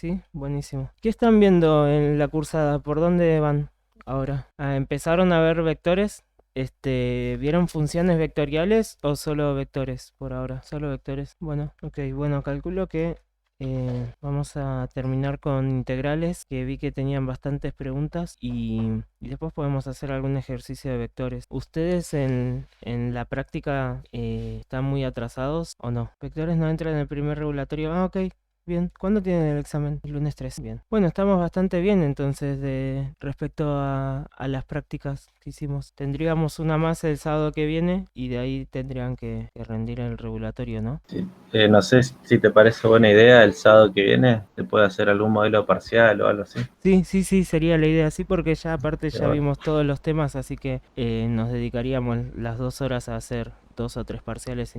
Sí, buenísimo. ¿Qué están viendo en la cursada? ¿Por dónde van ahora? ¿Empezaron a ver vectores? ¿Vieron funciones vectoriales o solo vectores por ahora? Solo vectores. Bueno, ok, bueno, calculo que vamos a terminar con integrales, que vi que tenían bastantes preguntas y después podemos hacer algún ejercicio de vectores. ¿Ustedes en la práctica están muy atrasados o no? Vectores no entran en el primer regulatorio. Ah, ok. Bien, ¿cuándo tienen el examen? El lunes 3. Bien. Bueno, estamos bastante bien entonces respecto a las prácticas que hicimos. Tendríamos una más el sábado que viene y de ahí tendrían que rendir el regulatorio, ¿no? Sí. No sé si te parece buena idea el sábado que viene, te puede hacer algún modelo parcial o algo así. Sí, sería la idea así porque ya aparte ya Bueno, vimos todos los temas, así que nos dedicaríamos las 2 horas a hacer 2 o 3 parciales si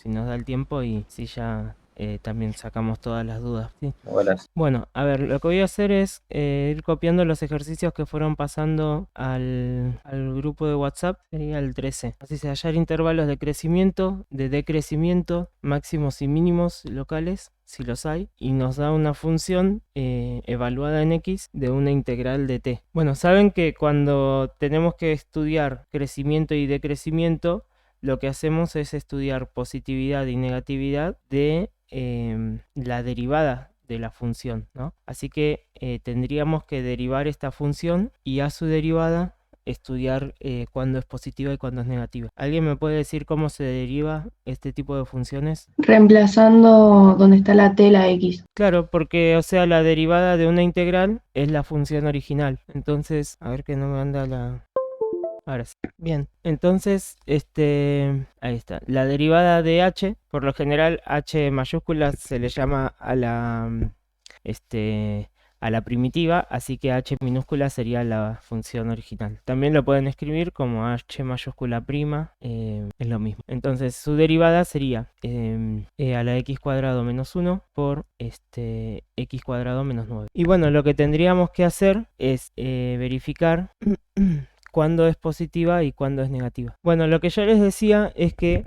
nos da el tiempo y si ya también sacamos todas las dudas. Sí. bueno, Bueno, a ver, lo que voy a hacer es ir copiando los ejercicios que fueron pasando al grupo de WhatsApp, sería el 13. Así se hallar intervalos de crecimiento, de decrecimiento, máximos y mínimos locales, si los hay, y nos da una función evaluada en X de una integral de t. Bueno, saben que cuando tenemos que estudiar crecimiento y decrecimiento, lo que hacemos es estudiar positividad y negatividad de la derivada de la función, ¿no? Así que tendríamos que derivar esta función y a su derivada estudiar cuándo es positiva y cuándo es negativa. ¿Alguien me puede decir cómo se deriva este tipo de funciones? Reemplazando donde está la T, la X. Claro, porque, o sea, la derivada de una integral es la función original. Entonces, a ver que no me anda la... Ahora sí. Bien, entonces, ahí está. La derivada de h, por lo general, h mayúscula se le llama a la primitiva, así que h minúscula sería la función original. También lo pueden escribir como h mayúscula prima, es lo mismo. Entonces, su derivada sería e a la x cuadrado menos 1 por x cuadrado menos 9. Y bueno, lo que tendríamos que hacer es verificar cuándo es positiva y cuándo es negativa. Bueno, lo que yo les decía es que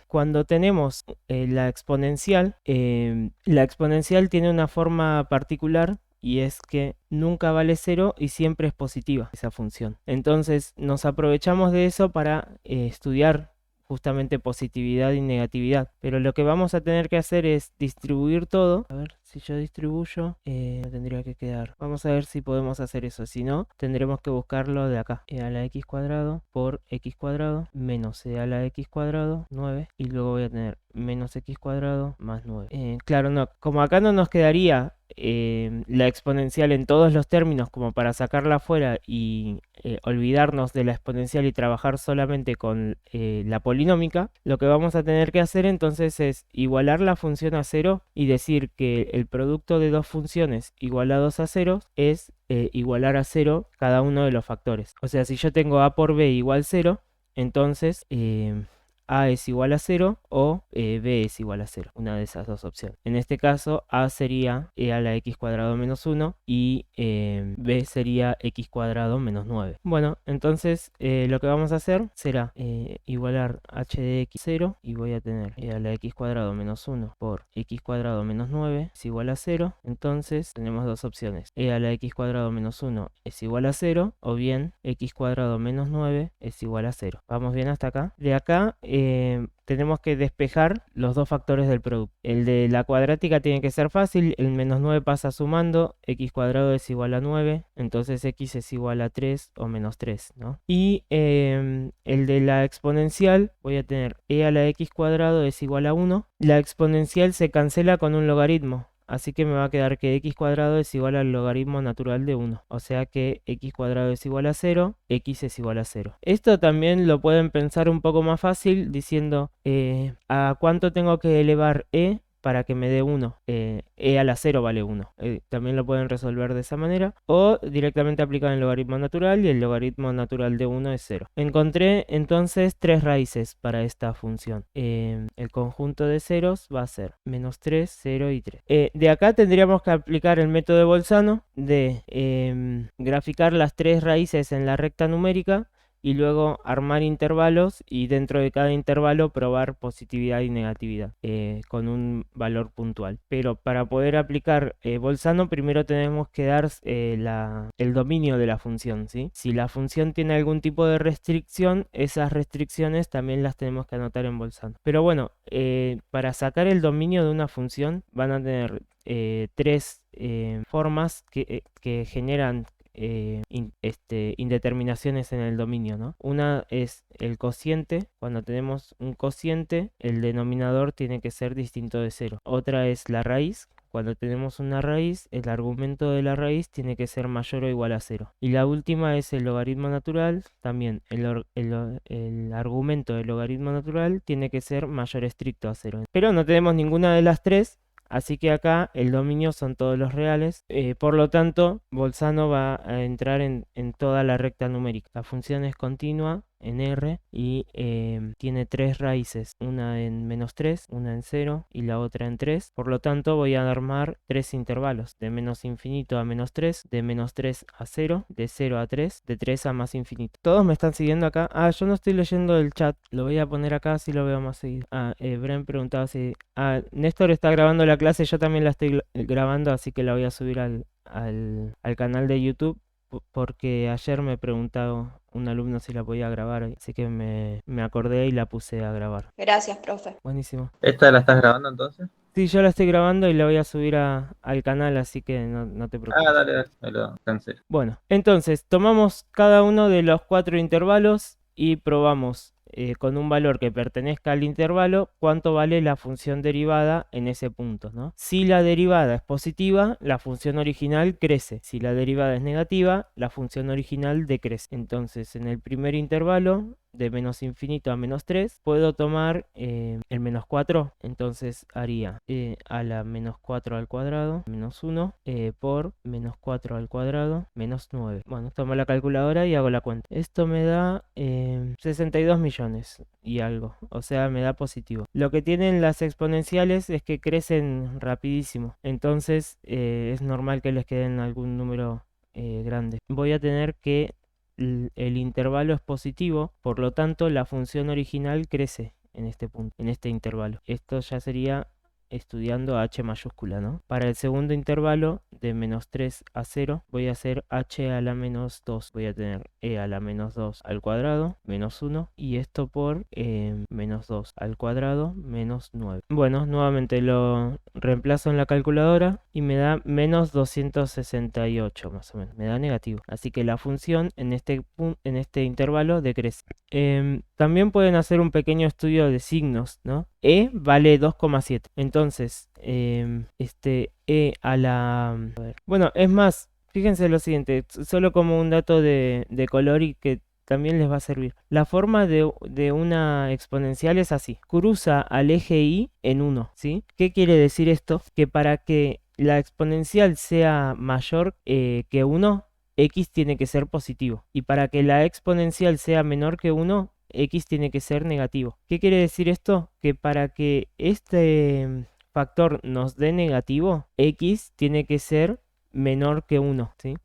cuando tenemos la exponencial tiene una forma particular y es que nunca vale 0 y siempre es positiva esa función. Entonces nos aprovechamos de eso para estudiar justamente positividad y negatividad. Pero lo que vamos a tener que hacer es distribuir todo. A ver, si yo distribuyo, me tendría que quedar. Vamos a ver si podemos hacer eso. Si no, tendremos que buscarlo de acá. E a la x cuadrado por x cuadrado menos e a la x cuadrado 9. Y luego voy a tener menos x cuadrado más 9. Claro, no. Como acá no nos quedaría la exponencial en todos los términos como para sacarla afuera y olvidarnos de la exponencial y trabajar solamente con la polinómica, lo que vamos a tener que hacer entonces es igualar la función a 0 y decir que el producto de dos funciones igualados a 0 es igualar a 0 cada uno de los factores. O sea, si yo tengo a por b igual 0, entonces a es igual a 0 o b es igual a 0, una de esas dos opciones. En este caso, a sería e a la x cuadrado menos 1 y b sería x cuadrado menos 9. Bueno, entonces lo que vamos a hacer será igualar h de x 0 y voy a tener e a la x cuadrado menos 1 por x cuadrado menos 9 es igual a 0. Entonces tenemos dos opciones. E a la x cuadrado menos 1 es igual a 0 o bien x cuadrado menos 9 es igual a 0. ¿Vamos bien hasta acá? De acá tenemos que despejar los dos factores del producto. El de la cuadrática tiene que ser fácil, el menos 9 pasa sumando, x cuadrado es igual a 9, entonces x es igual a 3 o menos 3, ¿no? Y el de la exponencial, voy a tener e a la x cuadrado es igual a 1, la exponencial se cancela con un logaritmo. Así que me va a quedar que x cuadrado es igual al logaritmo natural de 1. O sea que x cuadrado es igual a 0, x es igual a 0. Esto también lo pueden pensar un poco más fácil diciendo ¿a cuánto tengo que elevar e para que me dé 1? E a la 0 vale 1. También lo pueden resolver de esa manera. O directamente aplicar el logaritmo natural y el logaritmo natural de 1 es 0. Encontré entonces tres raíces para esta función. El conjunto de ceros va a ser menos 3, 0 y 3. De acá tendríamos que aplicar el método de Bolzano de graficar las tres raíces en la recta numérica y luego armar intervalos y dentro de cada intervalo probar positividad y negatividad con un valor puntual. Pero para poder aplicar Bolzano primero tenemos que dar el dominio de la función, ¿sí? Si la función tiene algún tipo de restricción, esas restricciones también las tenemos que anotar en Bolzano. Pero bueno, para sacar el dominio de una función van a tener tres formas que generan indeterminaciones en el dominio, ¿no? Una es el cociente. Cuando tenemos un cociente, el denominador tiene que ser distinto de 0. Otra es la raíz. Cuando tenemos una raíz, el argumento de la raíz tiene que ser mayor o igual a 0. Y la última es el logaritmo natural. También el argumento del logaritmo natural tiene que ser mayor estricto a 0. Pero no tenemos ninguna de las tres. Así que acá el dominio son todos los reales, por lo tanto Bolzano va a entrar en toda la recta numérica. La función es continua en R y tiene tres raíces, una en -3, una en 0 y la otra en 3. Por lo tanto voy a armar tres intervalos, de menos infinito a -3, de -3 a 0, de 0 a 3, de 3 a más infinito. ¿Todos me están siguiendo acá? Ah, yo no estoy leyendo el chat, lo voy a poner acá así lo veo más seguido. Bren preguntaba si... Néstor está grabando la clase, yo también la estoy grabando, así que la voy a subir al canal de YouTube. Porque ayer me preguntaba un alumno si la podía grabar, así que me acordé y la puse a grabar. Gracias, profe. Buenísimo. ¿Esta la estás grabando entonces? Sí, yo la estoy grabando y la voy a subir al canal, así que no te preocupes. Dale, me lo cancelo. Bueno, entonces tomamos cada uno de los 4 intervalos y probamos con un valor que pertenezca al intervalo cuánto vale la función derivada en ese punto, ¿no? Si la derivada es positiva, la función original crece. Si la derivada es negativa, la función original decrece. Entonces, en el primer intervalo, de menos infinito a -3, puedo tomar el -4, entonces haría a la -4 al cuadrado menos 1 por -4 al cuadrado menos 9. Bueno, tomo la calculadora y hago la cuenta. Esto me da 62 millones y algo, o sea, me da positivo. Lo que tienen las exponenciales es que crecen rapidísimo, entonces es normal que les queden algún número grande. Voy a tener que el intervalo es positivo, por lo tanto la función original crece en este punto, en este intervalo. Esto ya sería estudiando h mayúscula, ¿no? Para el segundo intervalo, de -3 a 0, voy a hacer h a la menos 2. Voy a tener e a la menos 2 al cuadrado, menos 1, y esto por menos 2 al cuadrado, menos 9. Bueno, nuevamente lo reemplazo en la calculadora y me da menos 268, más o menos. Me da negativo. Así que la función en este intervalo decrece. También pueden hacer un pequeño estudio de signos, ¿no? E vale 2,7. Entonces, E a la... a ver. Bueno, es más, fíjense lo siguiente, solo como un dato de color y que también les va a servir. La forma de una exponencial es así. Cruza al eje Y en 1, ¿sí? ¿Qué quiere decir esto? Que para que la exponencial sea mayor que 1, x tiene que ser positivo. Y para que la exponencial sea menor que 1, x tiene que ser negativo. ¿Qué quiere decir esto? Que para que este factor nos dé negativo, x tiene que ser menor que 1, ¿sí?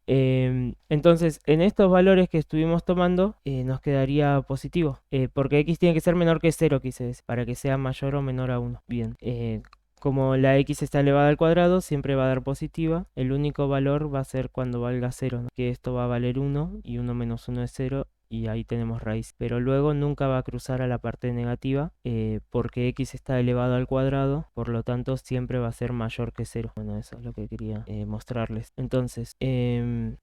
Entonces, en estos valores que estuvimos tomando, nos quedaría positivo, porque x tiene que ser menor que 0, quise decir, para que sea mayor o menor a 1. Bien, como la x está elevada al cuadrado, siempre va a dar positiva. El único valor va a ser cuando valga 0, ¿no? Que esto va a valer 1 y 1 menos 1 es 0. Y ahí tenemos raíz, pero luego nunca va a cruzar a la parte negativa porque x está elevado al cuadrado, por lo tanto siempre va a ser mayor que 0. Bueno, eso es lo que quería mostrarles. Entonces,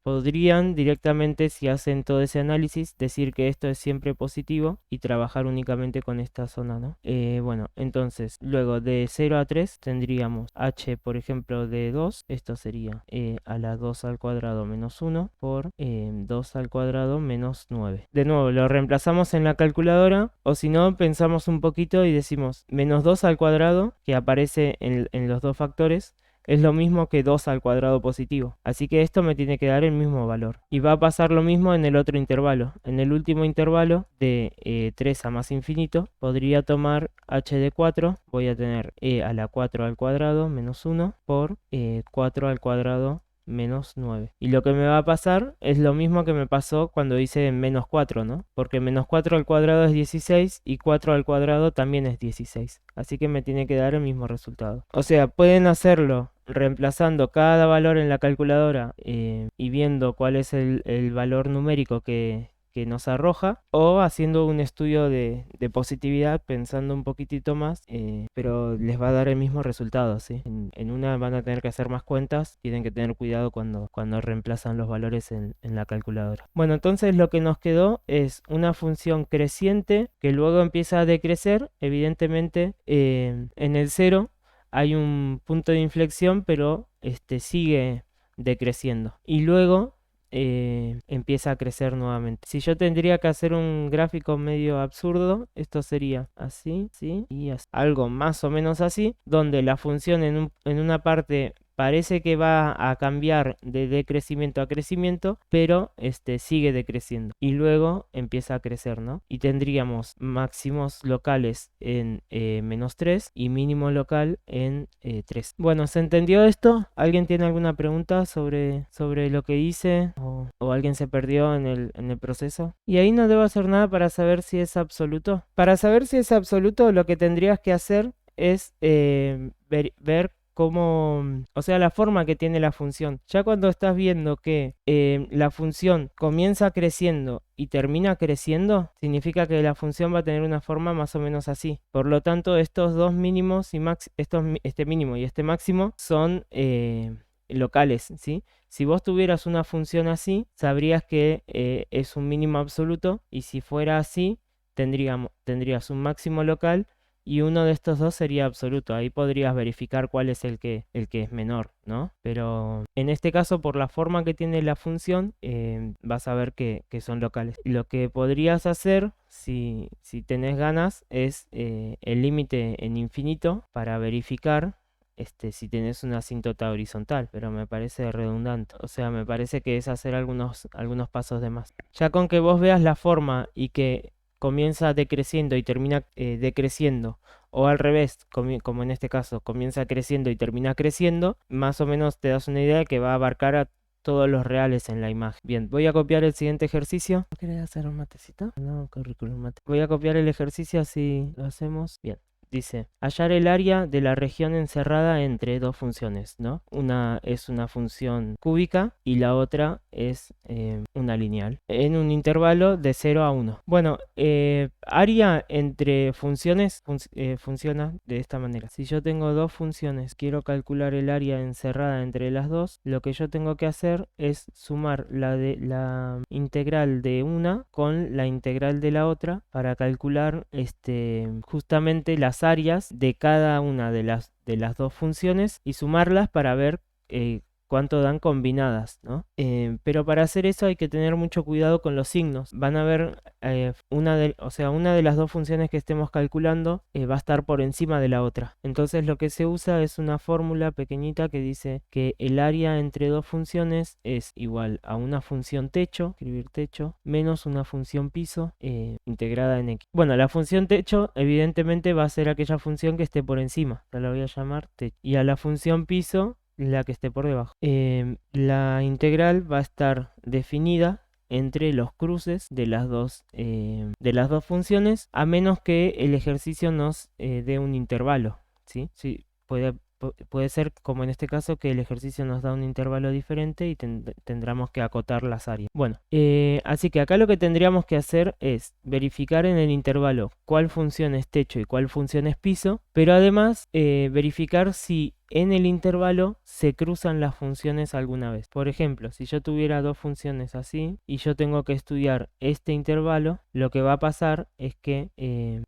podrían directamente, si hacen todo ese análisis, decir que esto es siempre positivo y trabajar únicamente con esta zona, ¿no? Bueno, entonces, luego de 0 a 3 tendríamos h, por ejemplo, de 2. Esto sería a la 2 al cuadrado menos 1 por 2 al cuadrado menos 9. De nuevo, lo reemplazamos en la calculadora, o si no, pensamos un poquito y decimos menos 2 al cuadrado, que aparece en los dos factores, es lo mismo que 2 al cuadrado positivo. Así que esto me tiene que dar el mismo valor. Y va a pasar lo mismo en el otro intervalo. En el último intervalo, de 3 a más infinito, podría tomar h de 4. Voy a tener e a la 4 al cuadrado menos 1 por 4 al cuadrado menos 9. Y lo que me va a pasar es lo mismo que me pasó cuando hice menos 4, ¿no? Porque menos 4 al cuadrado es 16 y 4 al cuadrado también es 16. Así que me tiene que dar el mismo resultado. O sea, pueden hacerlo reemplazando cada valor en la calculadora y viendo cuál es el valor numérico que nos arroja, o haciendo un estudio de positividad pensando un poquitito más, pero les va a dar el mismo resultado, ¿sí? En una van a tener que hacer más cuentas, tienen que tener cuidado cuando reemplazan los valores en la calculadora. Bueno, entonces lo que nos quedó es una función creciente que luego empieza a decrecer, evidentemente en el 0 hay un punto de inflexión, pero sigue decreciendo. Y luego empieza a crecer nuevamente. Si yo tendría que hacer un gráfico medio absurdo, esto sería así, ¿sí? Y así. Algo más o menos así, donde la función en una parte parece que va a cambiar de decrecimiento a crecimiento, pero sigue decreciendo y luego empieza a crecer, ¿no? Y tendríamos máximos locales en menos 3 y mínimo local en 3. Bueno, ¿se entendió esto? ¿Alguien tiene alguna pregunta sobre lo que hice? ¿O alguien se perdió en el proceso? Y ahí no debo hacer nada para saber si es absoluto. Para saber si es absoluto, lo que tendrías que hacer es ver cómo, o sea, la forma que tiene la función. Ya cuando estás viendo que la función comienza creciendo y termina creciendo, significa que la función va a tener una forma más o menos así. Por lo tanto, estos dos mínimos y este mínimo y este máximo son locales, ¿sí? Si vos tuvieras una función así, sabrías que es un mínimo absoluto, y si fuera así, tendrías un máximo local y uno de estos dos sería absoluto. Ahí podrías verificar cuál es el que es menor, ¿no? Pero en este caso, por la forma que tiene la función, vas a ver que son locales. Lo que podrías hacer, si tenés ganas, es el límite en infinito para verificar si tenés una asíntota horizontal, pero me parece redundante. O sea, me parece que es hacer algunos pasos de más. Ya con que vos veas la forma y que comienza decreciendo y termina decreciendo, o al revés, como en este caso, comienza creciendo y termina creciendo, más o menos te das una idea de que va a abarcar a todos los reales en la imagen. Bien, voy a copiar el siguiente ejercicio. ¿No querés hacer un matecito? No, currículum mate. Voy a copiar el ejercicio, así lo hacemos. Bien. Dice, hallar el área de la región encerrada entre dos funciones, ¿no? Una es una función cúbica y la otra es una lineal, en un intervalo de 0 a 1. Bueno, área entre funciones funciona de esta manera. Si yo tengo dos funciones, quiero calcular el área encerrada entre las dos, lo que yo tengo que hacer es sumar la integral de una con la integral de la otra para calcular justamente las áreas de cada una de las dos funciones y sumarlas para ver cuánto dan combinadas, ¿no? Pero para hacer eso hay que tener mucho cuidado con los signos. Van a ver, una de las dos funciones que estemos calculando va a estar por encima de la otra. Entonces lo que se usa es una fórmula pequeñita que dice que el área entre dos funciones es igual a una función techo, escribir techo, menos una función piso integrada en x. Bueno, la función techo evidentemente va a ser aquella función que esté por encima. Ya la voy a llamar techo. Y a la función piso, la que esté por debajo. La integral va a estar definida entre los cruces de las dos funciones, a menos que el ejercicio nos dé un intervalo, ¿sí? Sí, puede ser, como en este caso, que el ejercicio nos da un intervalo diferente y tendremos que acotar las áreas. Bueno, así que acá lo que tendríamos que hacer es verificar en el intervalo cuál función es techo y cuál función es piso, pero además verificar si en el intervalo se cruzan las funciones alguna vez. Por ejemplo, si yo tuviera dos funciones así y yo tengo que estudiar este intervalo, lo que va a pasar es que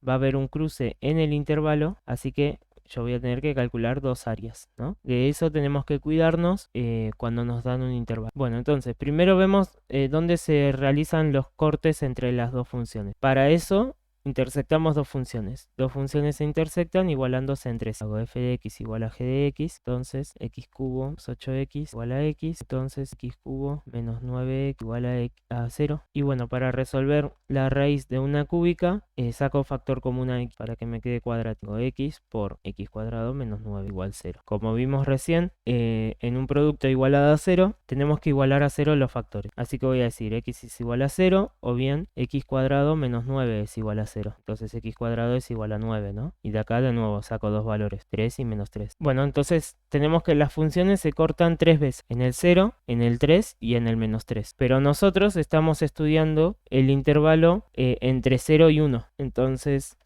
va a haber un cruce en el intervalo, así que yo voy a tener que calcular dos áreas, ¿no? De eso tenemos que cuidarnos cuando nos dan un intervalo. Bueno, entonces, primero vemos dónde se realizan los cortes entre las dos funciones. Para eso intersectamos dos funciones. Dos funciones se intersectan igualándose entre sí. Hago f de x igual a g de x, entonces x cubo más 8x igual a x, entonces x cubo menos 9x igual a 0. Y bueno, para resolver la raíz de una cúbica, saco factor común a x para que me quede cuadrático. X por x cuadrado menos 9 igual 0. Como vimos recién, en un producto igualado a 0, tenemos que igualar a 0 los factores. Así que voy a decir x es igual a 0 o bien x cuadrado menos 9 es igual a 0. Entonces x cuadrado es igual a 9, ¿no? Y de acá de nuevo saco dos valores, 3 y menos 3. Bueno, entonces tenemos que las funciones se cortan 3 veces. En el 0, en el 3 y en el menos 3. Pero nosotros estamos estudiando el intervalo entre 0 y 1. Entonces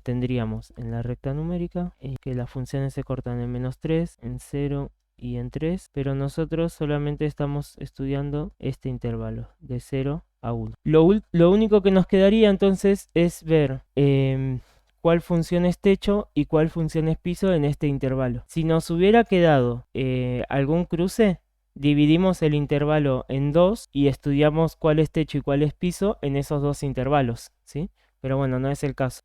tendríamos en la recta numérica que las funciones se cortan en menos 3, en 0 y en 3, pero nosotros solamente estamos estudiando este intervalo de 0 a 1. Lo único que nos quedaría entonces es ver cuál función es techo y cuál función es piso en este intervalo. Si nos hubiera quedado algún cruce, dividimos el intervalo en dos y estudiamos cuál es techo y cuál es piso en esos dos intervalos, ¿sí? Pero bueno, no es el caso.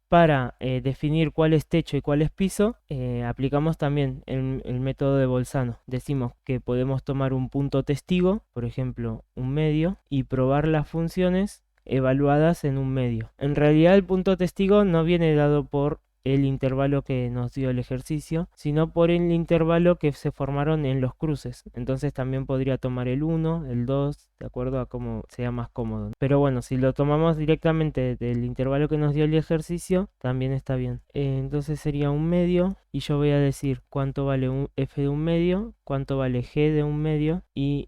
Para definir cuál es techo y cuál es piso, aplicamos también el método de Bolzano. Decimos que podemos tomar un punto testigo, por ejemplo, un medio, y probar las funciones evaluadas en un medio. En realidad el punto testigo no viene dado por el intervalo que nos dio el ejercicio, sino por el intervalo que se formaron en los cruces. Entonces también podría tomar el 1, el 2, de acuerdo a cómo sea más cómodo. Pero bueno, si lo tomamos directamente del intervalo que nos dio el ejercicio, también está bien. Entonces sería un medio, y yo voy a decir cuánto vale un f de un medio, cuánto vale g de un medio, y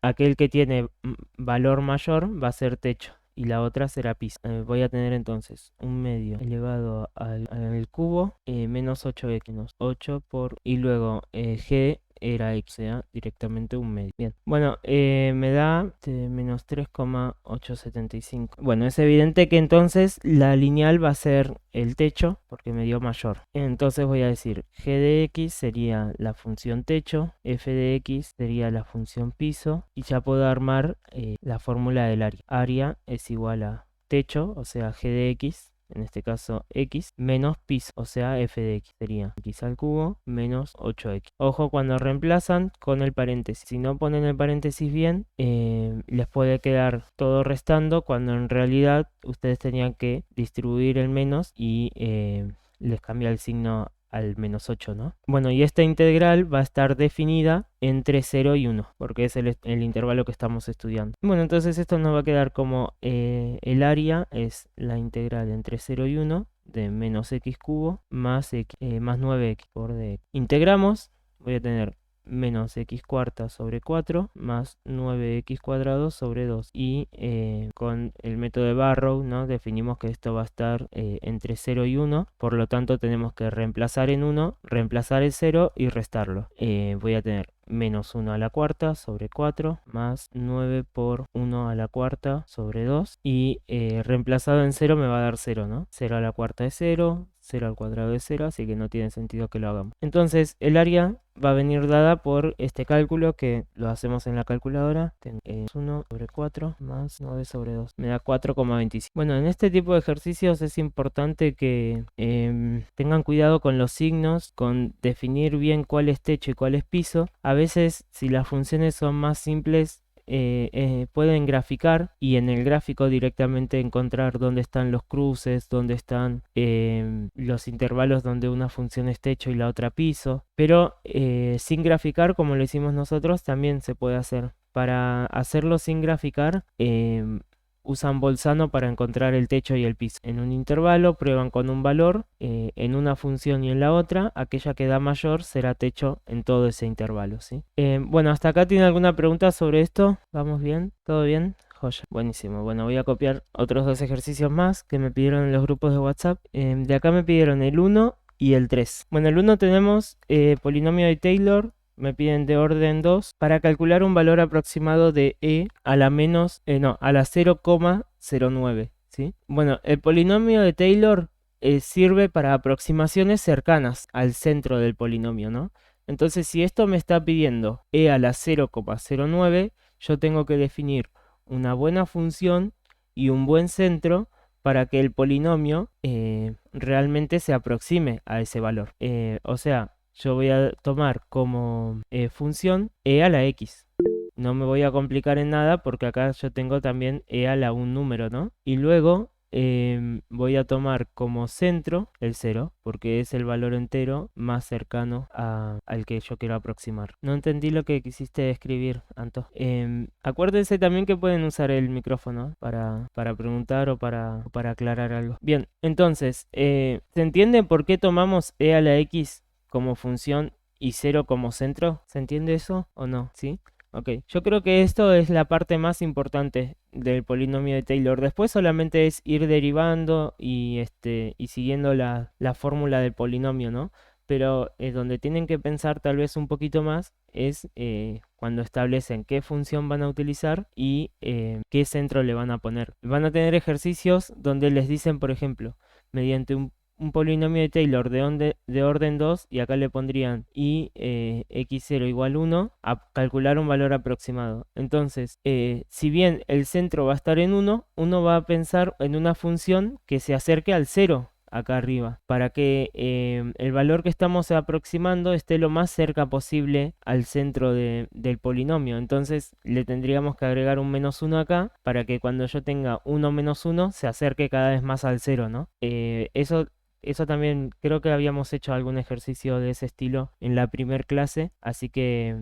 aquel que tiene valor mayor va a ser techo. Y la otra será piso. Voy a tener entonces un medio elevado al cubo menos 8x, menos 8 por... Y luego g era x, o sea, directamente un medio. Bien, bueno, me da menos 3,875. Bueno, es evidente que entonces la lineal va a ser el techo, porque me dio mayor. Entonces voy a decir, g de x sería la función techo, f de x sería la función piso, y ya puedo armar la fórmula del área. Área es igual a techo, o sea, g de x, en este caso x, menos piso, o sea, f de x, sería x al cubo menos 8x. Ojo cuando reemplazan con el paréntesis. Si no ponen el paréntesis bien, les puede quedar todo restando, cuando en realidad ustedes tenían que distribuir el menos y les cambia el signo al menos 8, ¿no? Bueno, y esta integral va a estar definida entre 0 y 1, porque es el intervalo que estamos estudiando. Bueno, entonces esto nos va a quedar como el área es la integral entre 0 y 1 de menos x cubo más 9x por dx. Integramos, voy a tener menos x cuarta sobre 4 más 9x cuadrado sobre 2. Y con el método de Barrow, ¿no? Definimos que esto va a estar entre 0 y 1. Por lo tanto, tenemos que reemplazar en 1, reemplazar el 0 y restarlo. Voy a tener menos 1 a la cuarta sobre 4 más 9 por 1 a la cuarta sobre 2. Y reemplazado en 0 me va a dar 0, ¿no? 0 a la cuarta es 0. 0 al cuadrado es 0, así que no tiene sentido que lo hagamos. Entonces, el área va a venir dada por este cálculo que lo hacemos en la calculadora. 1 sobre 4 más 9 sobre 2. Me da 4,25. Bueno, en este tipo de ejercicios es importante que tengan cuidado con los signos, con definir bien cuál es techo y cuál es piso. A veces, si las funciones son más simples, pueden graficar y en el gráfico directamente encontrar dónde están los cruces, dónde están los intervalos donde una función es techo y la otra piso, pero sin graficar, como lo hicimos nosotros, también se puede hacer. Para hacerlo sin graficar, usan Bolzano para encontrar el techo y el piso. En un intervalo prueban con un valor en una función y en la otra. Aquella que da mayor será techo en todo ese intervalo, ¿sí? Bueno, ¿hasta acá tiene alguna pregunta sobre esto? ¿Vamos bien? ¿Todo bien? Joya, buenísimo. Bueno, voy a copiar otros dos ejercicios más que me pidieron en los grupos de WhatsApp. De acá me pidieron el 1 y el 3. Bueno, el 1 tenemos polinomio de Taylor. Me piden de orden 2 para calcular un valor aproximado de e a la a la 0,09, ¿sí? Bueno, el polinomio de Taylor sirve para aproximaciones cercanas al centro del polinomio, ¿no? Entonces, si esto me está pidiendo e a la 0,09, yo tengo que definir una buena función y un buen centro para que el polinomio realmente se aproxime a ese valor. O sea, yo voy a tomar como función e a la x. No me voy a complicar en nada porque acá yo tengo también e a la un número, ¿no? Y luego voy a tomar como centro el 0, porque es el valor entero más cercano al que yo quiero aproximar. No entendí lo que quisiste escribir, Anto. Acuérdense también que pueden usar el micrófono para preguntar o para aclarar algo. Bien, entonces, ¿se entiende por qué tomamos e a la x como función y 0 como centro? ¿Se entiende eso o no? ¿Sí? Ok, yo creo que esto es la parte más importante del polinomio de Taylor. Después solamente es ir derivando y siguiendo la fórmula del polinomio, ¿no? Pero donde tienen que pensar tal vez un poquito más es cuando establecen qué función van a utilizar y qué centro le van a poner. Van a tener ejercicios donde les dicen, por ejemplo, mediante un polinomio de Taylor de orden 2 y acá le pondrían y x0 igual 1 a calcular un valor aproximado. Entonces, si bien el centro va a estar en 1, uno va a pensar en una función que se acerque al 0 acá arriba, para que el valor que estamos aproximando esté lo más cerca posible al centro del polinomio. Entonces le tendríamos que agregar un menos 1 acá, para que cuando yo tenga 1 menos 1 se acerque cada vez más al 0, ¿no? Eso también creo que habíamos hecho algún ejercicio de ese estilo en la primer clase, así que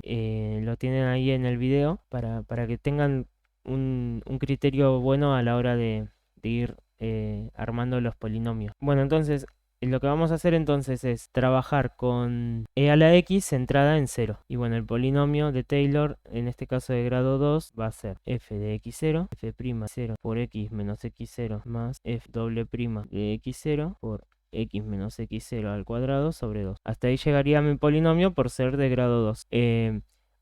lo tienen ahí en el video para que tengan un criterio bueno a la hora de ir armando los polinomios. Bueno, entonces lo que vamos a hacer entonces es trabajar con e a la x centrada en 0. Y bueno, el polinomio de Taylor, en este caso de grado 2, va a ser f de x0, f' 0 por x menos x0 más f doble prima de x0 por x menos x0 al cuadrado sobre 2. Hasta ahí llegaría mi polinomio por ser de grado 2.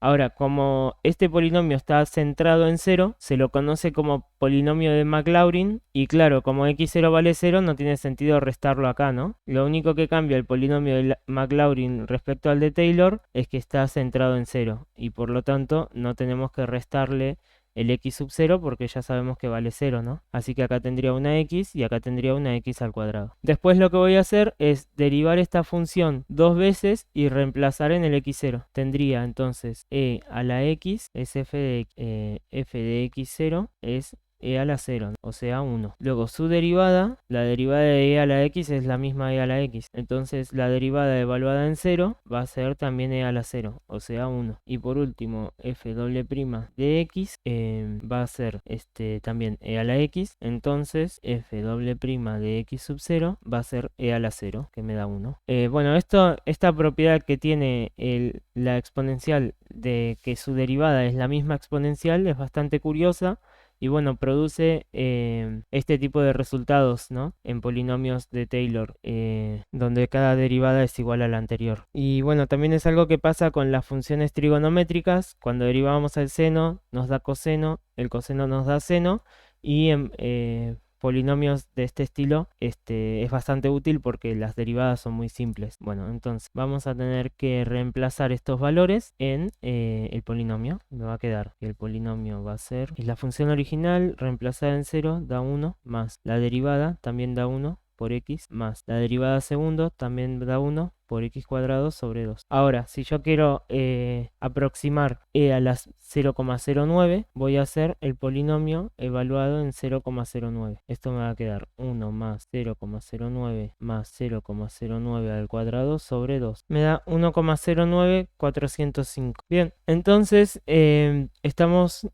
Ahora, como este polinomio está centrado en 0, se lo conoce como polinomio de Maclaurin. Y claro, como x0 vale 0, no tiene sentido restarlo acá, ¿no? Lo único que cambia el polinomio de Maclaurin respecto al de Taylor es que está centrado en 0. Y por lo tanto, no tenemos que restarle el x sub 0 porque ya sabemos que vale 0, ¿no? Así que acá tendría una x y acá tendría una x al cuadrado. Después lo que voy a hacer es derivar esta función dos veces y reemplazar en el x0. Tendría entonces e a la x es f de x0 es e a la 0, o sea 1. Luego su derivada, la derivada de e a la x es la misma e a la x. Entonces la derivada evaluada en 0 va a ser también e a la 0, o sea 1. Y por último, f doble prima de x va a ser también e a la x. Entonces f doble prima de x sub 0 va a ser e a la 0, que me da 1. Bueno, esta propiedad que tiene la exponencial de que su derivada es la misma exponencial es bastante curiosa. Y bueno, produce este tipo de resultados, ¿no? En polinomios de Taylor, donde cada derivada es igual a la anterior. Y bueno, también es algo que pasa con las funciones trigonométricas. Cuando derivamos el seno, nos da coseno, el coseno nos da seno. Y en polinomios de este estilo es bastante útil porque las derivadas son muy simples. Bueno, entonces vamos a tener que reemplazar estos valores en el polinomio. Me va a quedar que el polinomio va a ser, es la función original reemplazada en 0 da 1 más la derivada también da 1 por x más la derivada segundo también da 1 por x cuadrado sobre 2. Ahora, si yo quiero aproximar e a las 0,09, voy a hacer el polinomio evaluado en 0,09. Esto me va a quedar 1 más 0,09 más 0,09 al cuadrado sobre 2. Me da 1,09405. Bien, entonces estamos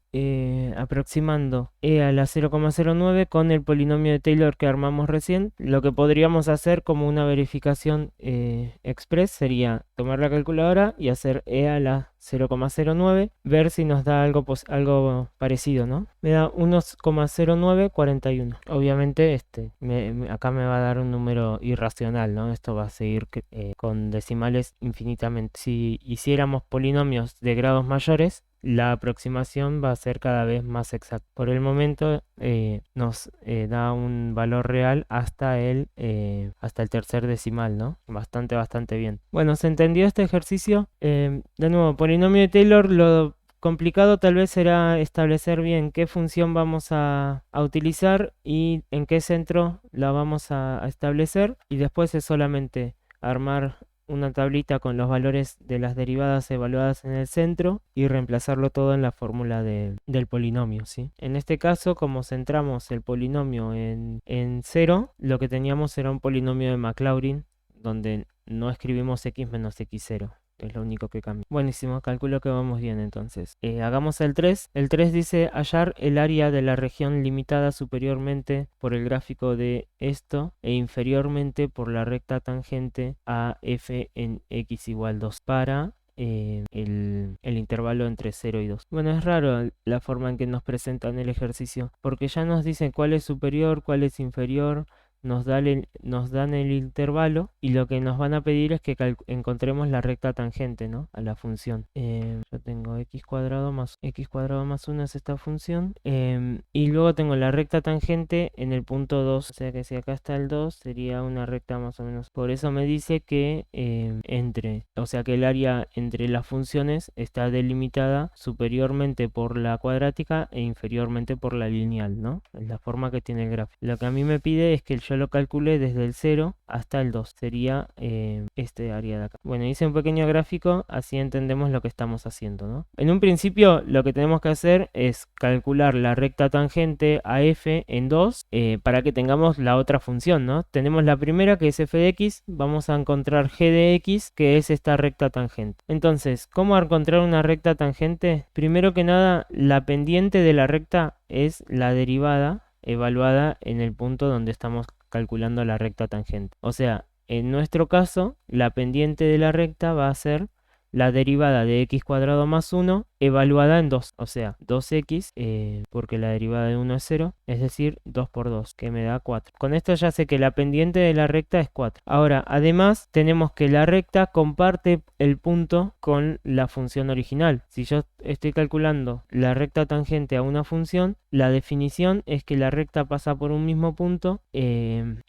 aproximando e a la 0,09 con el polinomio de Taylor que armamos recién. Lo que podríamos hacer como una verificación express sería tomar la calculadora y hacer e a la 0,09, ver si nos da algo parecido, ¿no? Me da 1,0941. Obviamente acá me va a dar un número irracional, ¿no? Esto va a seguir con decimales infinitamente. Si hiciéramos polinomios de grados mayores, la aproximación va a ser cada vez más exacta. Por el momento nos da un valor real hasta el tercer decimal, ¿no? Bastante bien. Bueno, ¿se entendió este ejercicio? De nuevo, polinomio de Taylor lo complicado tal vez será establecer bien qué función vamos a utilizar y en qué centro la vamos a establecer, y después es solamente armar una tablita con los valores de las derivadas evaluadas en el centro y reemplazarlo todo en la fórmula del polinomio, ¿sí? En este caso, como centramos el polinomio en 0, lo que teníamos era un polinomio de Maclaurin, donde no escribimos x menos x0. Es lo único que cambia. Buenísimo, calculo que vamos bien entonces. Hagamos el 3. El 3 dice hallar el área de la región limitada superiormente por el gráfico de esto e inferiormente por la recta tangente a f en x igual 2 para el intervalo entre 0 y 2. Bueno, es raro la forma en que nos presentan el ejercicio, porque ya nos dicen cuál es superior, cuál es inferior. Nos dan el intervalo y lo que nos van a pedir es que encontremos la recta tangente, ¿no?, a la función. Yo tengo x cuadrado más 1 es esta función. Y luego tengo la recta tangente en el punto 2. O sea que si acá está el 2, sería una recta más o menos. Por eso me dice que o sea que el área entre las funciones está delimitada superiormente por la cuadrática e inferiormente por la lineal, ¿no? Es la forma que tiene el gráfico. Lo que a mí me pide es que yo lo calculé desde el 0 hasta el 2. Sería este área de acá. Bueno, hice un pequeño gráfico, así entendemos lo que estamos haciendo, ¿no? En un principio lo que tenemos que hacer es calcular la recta tangente a f en 2 para que tengamos la otra función, ¿no? Tenemos la primera que es f de x, vamos a encontrar g de x, que es esta recta tangente. Entonces, ¿cómo encontrar una recta tangente? Primero que nada, la pendiente de la recta es la derivada evaluada en el punto donde estamos calculando la recta tangente. O sea, en nuestro caso, la pendiente de la recta va a ser la derivada de x cuadrado más 1 evaluada en 2, o sea, 2x, porque la derivada de 1 es 0, es decir, 2 por 2, que me da 4. Con esto ya sé que la pendiente de la recta es 4. Ahora, además, tenemos que la recta comparte el punto con la función original. Si yo estoy calculando la recta tangente a una función, la definición es que la recta pasa por un mismo punto en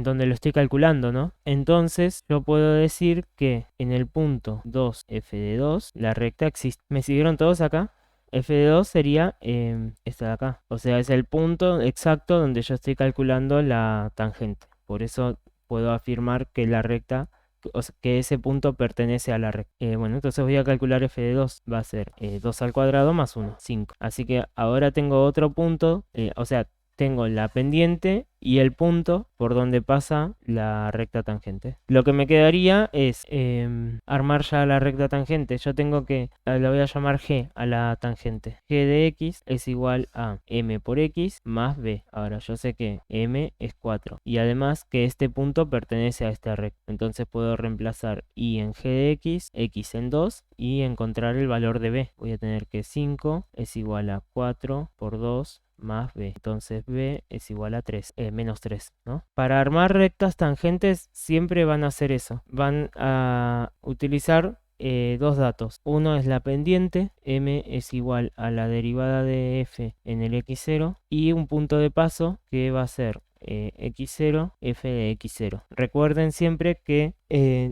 donde lo estoy calculando, ¿no? Entonces, yo puedo decir que en el punto 2, f de 2, la recta existe. ¿Me siguieron todos acá? F de 2 sería esta de acá. O sea, es el punto exacto donde yo estoy calculando la tangente. Por eso puedo afirmar que la recta, o sea, que ese punto pertenece a la recta. Bueno, entonces voy a calcular f de 2. Va a ser 2 al cuadrado más 1, 5. Así que ahora tengo otro punto, o sea, tengo la pendiente y el punto por donde pasa la recta tangente. Lo que me quedaría es armar ya la recta tangente. Yo tengo que, la voy a llamar g a la tangente. G de x es igual a m por x más b. Ahora yo sé que m es 4 y además que este punto pertenece a esta recta. Entonces puedo reemplazar y en g de x en 2 y encontrar el valor de b. Voy a tener que 5 es igual a 4 por 2 más b. Entonces b es igual a 3, menos 3, ¿no? Para armar rectas tangentes siempre van a hacer eso. Van a utilizar dos datos. Uno es la pendiente, m es igual a la derivada de f en el x0, y un punto de paso que va a ser x0, f de x0. Recuerden siempre que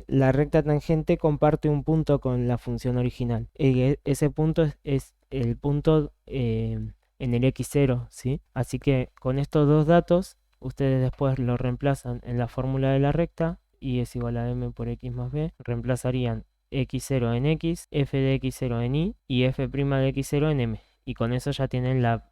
la recta tangente comparte un punto con la función original. Ese punto es el punto en el x0, ¿sí? Así que con estos dos datos, ustedes después lo reemplazan en la fórmula de la recta, y es igual a m por x más b. Reemplazarían x0 en x, f de x0 en y f' de x0 en m. Y con eso ya tienen la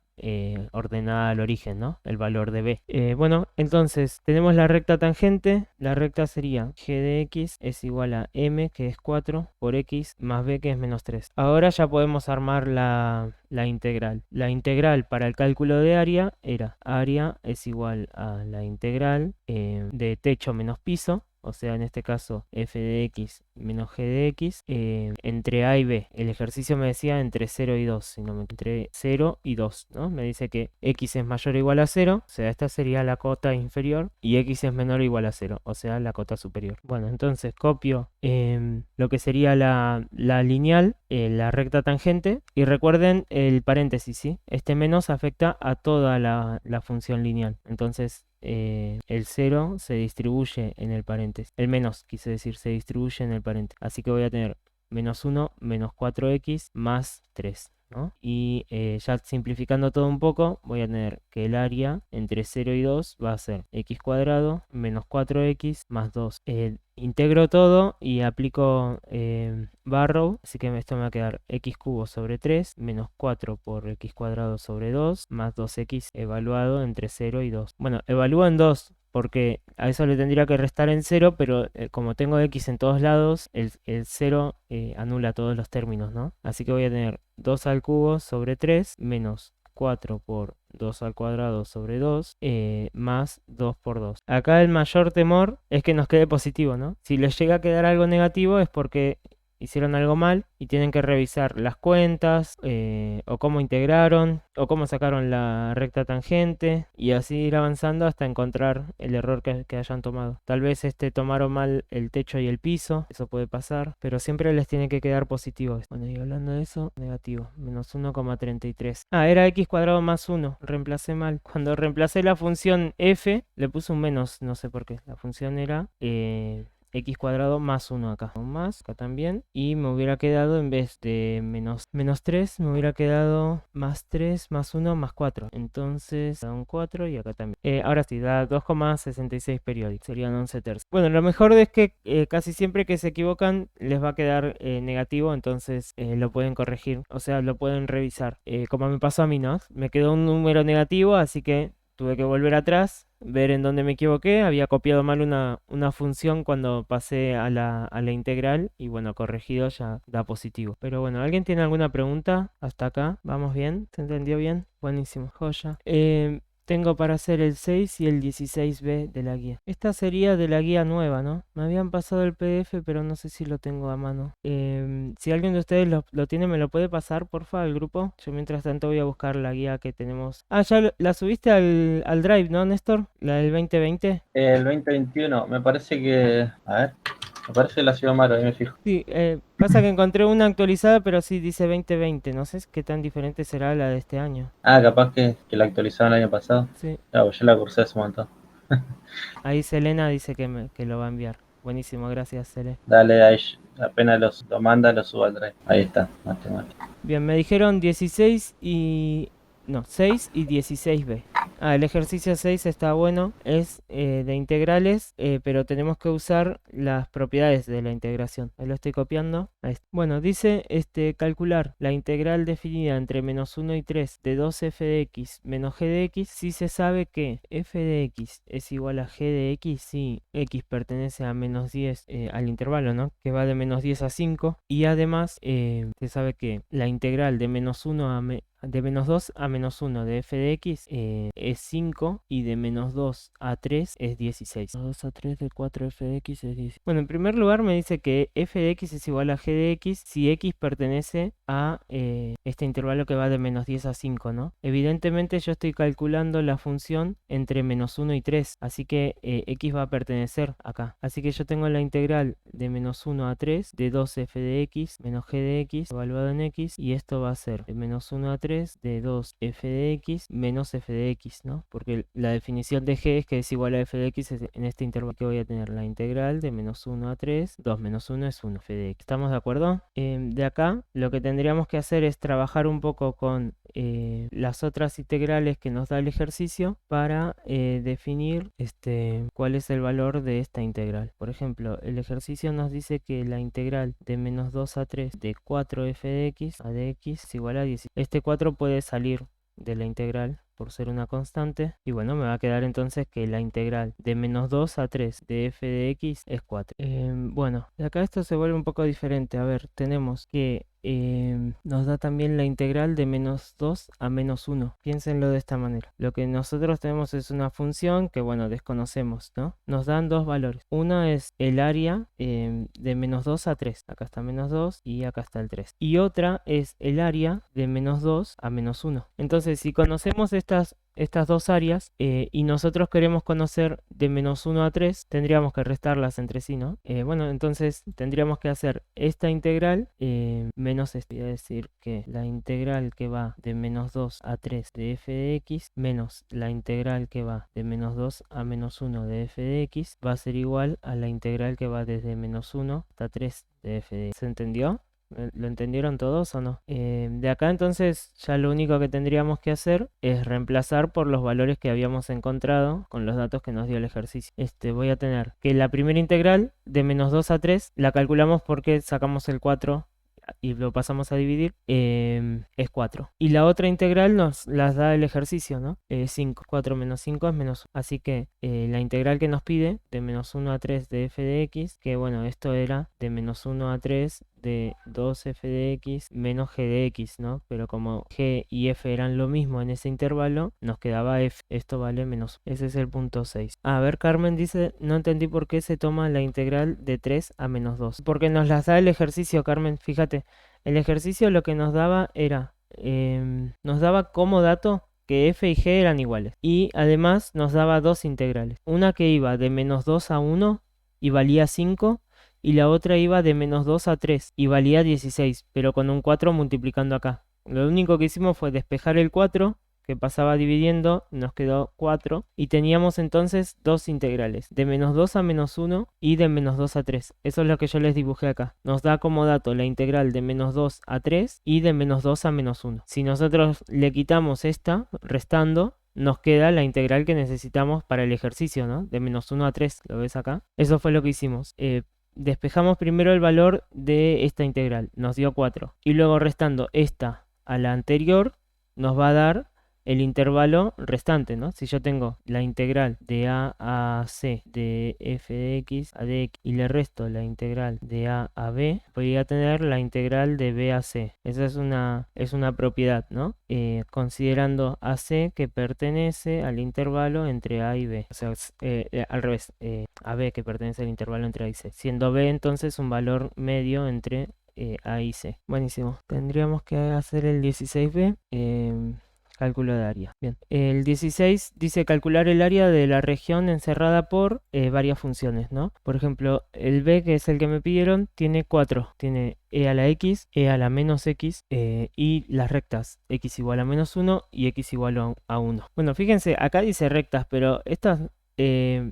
ordenada al origen, ¿no? El valor de b. Bueno, entonces tenemos la recta tangente. La recta sería g de x es igual a m, que es 4, por x más b, que es menos 3. Ahora ya podemos armar la integral. La integral para el cálculo de área era área es igual a la integral de techo menos piso. O sea, en este caso, f de x menos g de x entre a y b. El ejercicio me decía entre 0 y 2, sino entre 0 y 2, ¿no? Me dice que x es mayor o igual a 0, o sea, esta sería la cota inferior, y x es menor o igual a 0, o sea, la cota superior. Bueno, entonces copio lo que sería la lineal, la recta tangente, y recuerden el paréntesis, ¿sí? Este menos afecta a toda la función lineal. Entonces, el 0 se distribuye en el paréntesis. El menos, quise decir, se distribuye en el paréntesis. Así que voy a tener menos 1 menos 4x más 3. ¿No? Y ya simplificando todo un poco, voy a tener que el área entre 0 y 2 va a ser x cuadrado menos 4x más 2. Integro todo y aplico barrow, así que esto me va a quedar x cubo sobre 3 menos 4 por x cuadrado sobre 2 más 2x evaluado entre 0 y 2. Bueno, evalúo en 2 porque a eso le tendría que restar en 0, pero como tengo x en todos lados, el 0 anula todos los términos, ¿no? Así que voy a tener 2 al cubo sobre 3 menos 4 por 2 al cuadrado sobre 2 más 2 por 2. Acá el mayor temor es que nos quede positivo, ¿no? Si les llega a quedar algo negativo es porque hicieron algo mal y tienen que revisar las cuentas o cómo integraron o cómo sacaron la recta tangente y así ir avanzando hasta encontrar el error que hayan tomado. Tal vez tomaron mal el techo y el piso, eso puede pasar, pero siempre les tiene que quedar positivo. Bueno, y hablando de eso, negativo, menos 1,33. Era x cuadrado más 1, reemplacé mal. Cuando reemplacé la función f, le puse un menos, no sé por qué. La función era x cuadrado más 1 acá. Un más, acá también. Y me hubiera quedado, en vez de menos 3, me hubiera quedado más 3, más 1, más 4. Entonces da un 4 y acá también. Ahora sí, da 2,66 periódicos. Serían 11 tercios. Bueno, lo mejor es que casi siempre que se equivocan les va a quedar negativo. Entonces lo pueden corregir. O sea, lo pueden revisar. Como me pasó a mí, ¿no? Me quedó un número negativo, así que tuve que volver atrás, ver en dónde me equivoqué. Había copiado mal una función cuando pasé a la integral y bueno, corregido ya da positivo. Pero bueno, ¿alguien tiene alguna pregunta hasta acá? ¿Vamos bien? ¿Se entendió bien? Buenísimo, joya. Tengo para hacer el 6 y el 16b de la guía. Esta sería de la guía nueva, ¿no? Me habían pasado el PDF, pero no sé si lo tengo a mano. Si alguien de ustedes lo tiene, ¿me lo puede pasar, porfa, al grupo? Yo mientras tanto voy a buscar la guía que tenemos. Ya la subiste al Drive, ¿no, Néstor? La del 2020. El 2021, me parece que... A ver, me parece que la ciudad Maro, ahí me fijo. Sí, pasa que encontré una actualizada, pero sí dice 2020. No sé qué tan diferente será la de este año. Capaz que la actualizaron el año pasado. Sí. Claro, yo la cursé hace un montón. Ahí Selena dice que lo va a enviar. Buenísimo, gracias, Sele. Dale, ahí, apenas lo manda, lo subo al Drive. Ahí está, matemática. Bien, me dijeron 16 y... No, 6 y 16b. El ejercicio 6 está bueno, es de integrales, pero tenemos que usar las propiedades de la integración. Ahí lo estoy copiando. Ahí está. Bueno, dice calcular la integral definida entre menos 1 y 3 de 2f de x menos g de x si se sabe que f de x es igual a g de x si x pertenece a menos 10 al intervalo, ¿no? Que va de menos 10 a 5 y además se sabe que la integral de menos 1 de menos 2 a menos 1 de f de x es 5 y de menos 2 a 3 es 16. 2 a 3 de 4f de x es 16. Bueno, en primer lugar me dice que f de x es igual a g de x si x pertenece a este intervalo que va de menos 10 a 5, ¿no? Evidentemente yo estoy calculando la función entre menos 1 y 3, así que x va a pertenecer acá. Así que yo tengo la integral de menos 1 a 3 de 2f de x menos g de x evaluado en x y esto va a ser de menos 1 a 3 de 2f de x menos f de x, ¿no? Porque la definición de g es que es igual a f de x en este intervalo que voy a tener la integral de menos 1 a 3, 2 menos 1 es 1 f de x. ¿Estamos de acuerdo? De acá lo que tendríamos que hacer es trabajar un poco con las otras integrales que nos da el ejercicio para definir cuál es el valor de esta integral. Por ejemplo, el ejercicio nos dice que la integral de menos 2 a 3 de 4f de x a de x es igual a 10. Este 4 puede salir de la integral por ser una constante y bueno, me va a quedar entonces que la integral de menos 2 a 3 de f de x es 4. Bueno, de acá esto se vuelve un poco diferente. A ver, tenemos que nos da también la integral de menos 2 a menos 1. Piénsenlo de esta manera. Lo que nosotros tenemos es una función que, bueno, desconocemos, ¿no? Nos dan dos valores. Una es el área de menos 2 a 3. Acá está menos 2 y acá está el 3. Y otra es el área de menos 2 a menos 1. Entonces, si conocemos estas estas dos áreas y nosotros queremos conocer de menos 1 a 3, tendríamos que restarlas entre sí, ¿no? Bueno, entonces tendríamos que hacer esta integral menos esto. Voy a decir que la integral que va de menos 2 a 3 de f de x menos la integral que va de menos 2 a menos 1 de f de x va a ser igual a la integral que va desde menos 1 hasta 3 de f de x. ¿Se entendió? ¿Lo entendieron todos o no? De acá entonces ya lo único que tendríamos que hacer es reemplazar por los valores que habíamos encontrado con los datos que nos dio el ejercicio. Voy a tener que la primera integral de menos 2 a 3 la calculamos porque sacamos el 4 y lo pasamos a dividir, es 4. Y la otra integral nos las da el ejercicio, ¿no? 5. 4 menos 5 es menos 1. Así que la integral que nos pide de menos 1 a 3 de f de x, que bueno, esto era de menos 1 a 3 de 2f de x menos g de x, ¿no? Pero como g y f eran lo mismo en ese intervalo, nos quedaba f. Esto vale menos 1. Ese es el punto 6. A ver, Carmen dice, no entendí por qué se toma la integral de 3 a menos 2. Porque nos las da el ejercicio, Carmen. Fíjate, el ejercicio lo que nos daba era, nos daba como dato que f y g eran iguales. Y además nos daba dos integrales. Una que iba de menos 2 a 1 y valía 5. Y la otra iba de menos 2 a 3 y valía 16, pero con un 4 multiplicando acá. Lo único que hicimos fue despejar el 4, que pasaba dividiendo, nos quedó 4, y teníamos entonces dos integrales, de menos 2 a menos 1 y de menos 2 a 3. Eso es lo que yo les dibujé acá. Nos da como dato la integral de menos 2 a 3 y de menos 2 a menos 1. Si nosotros le quitamos esta, restando, nos queda la integral que necesitamos para el ejercicio, ¿no? De menos 1 a 3, ¿lo ves acá? Eso fue lo que hicimos. Despejamos primero el valor de esta integral, nos dio 4. Y luego restando esta a la anterior, nos va a dar el intervalo restante, ¿no? Si yo tengo la integral de a a c de f de x a dx y le resto la integral de a a b, voy a tener la integral de b a c. Esa es una propiedad, ¿no? Considerando a c que pertenece al intervalo entre a y b. O sea, al revés, a b que pertenece al intervalo entre a y c. Siendo b entonces un valor medio entre a y c. Buenísimo. Tendríamos que hacer el 16b. Cálculo de área. Bien. El 16 dice calcular el área de la región encerrada por varias funciones, ¿no? Por ejemplo, el b, que es el que me pidieron, tiene 4. Tiene e a la x, e a la menos x y las rectas x igual a menos 1 y x igual a 1. Bueno, fíjense, acá dice rectas, pero estas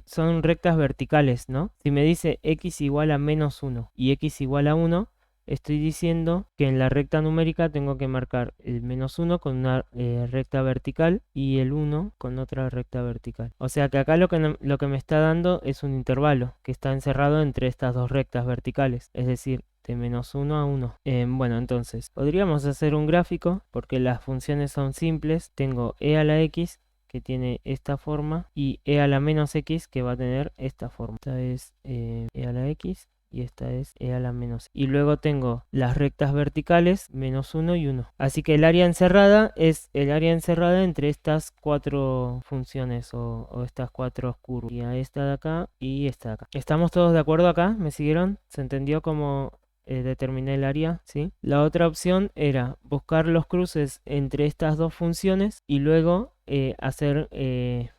son rectas verticales, ¿no? Si me dice x igual a menos 1 y x igual a 1, estoy diciendo que en la recta numérica tengo que marcar el menos 1 con una recta vertical y el 1 con otra recta vertical. O sea que acá lo que me está dando es un intervalo que está encerrado entre estas dos rectas verticales, es decir, de menos 1 a 1. Bueno, entonces podríamos hacer un gráfico porque las funciones son simples. Tengo e a la x que tiene esta forma y e a la menos x que va a tener esta forma. Esta es e a la x y esta es e a la menos. Y luego tengo las rectas verticales, menos 1 y 1. Así que el área encerrada es el área encerrada entre estas cuatro funciones o estas cuatro curvas. Y a esta de acá y esta de acá. ¿Estamos todos de acuerdo acá? ¿Me siguieron? ¿Se entendió cómo determiné el área? ¿Sí? La otra opción era buscar los cruces entre estas dos funciones y luego hacer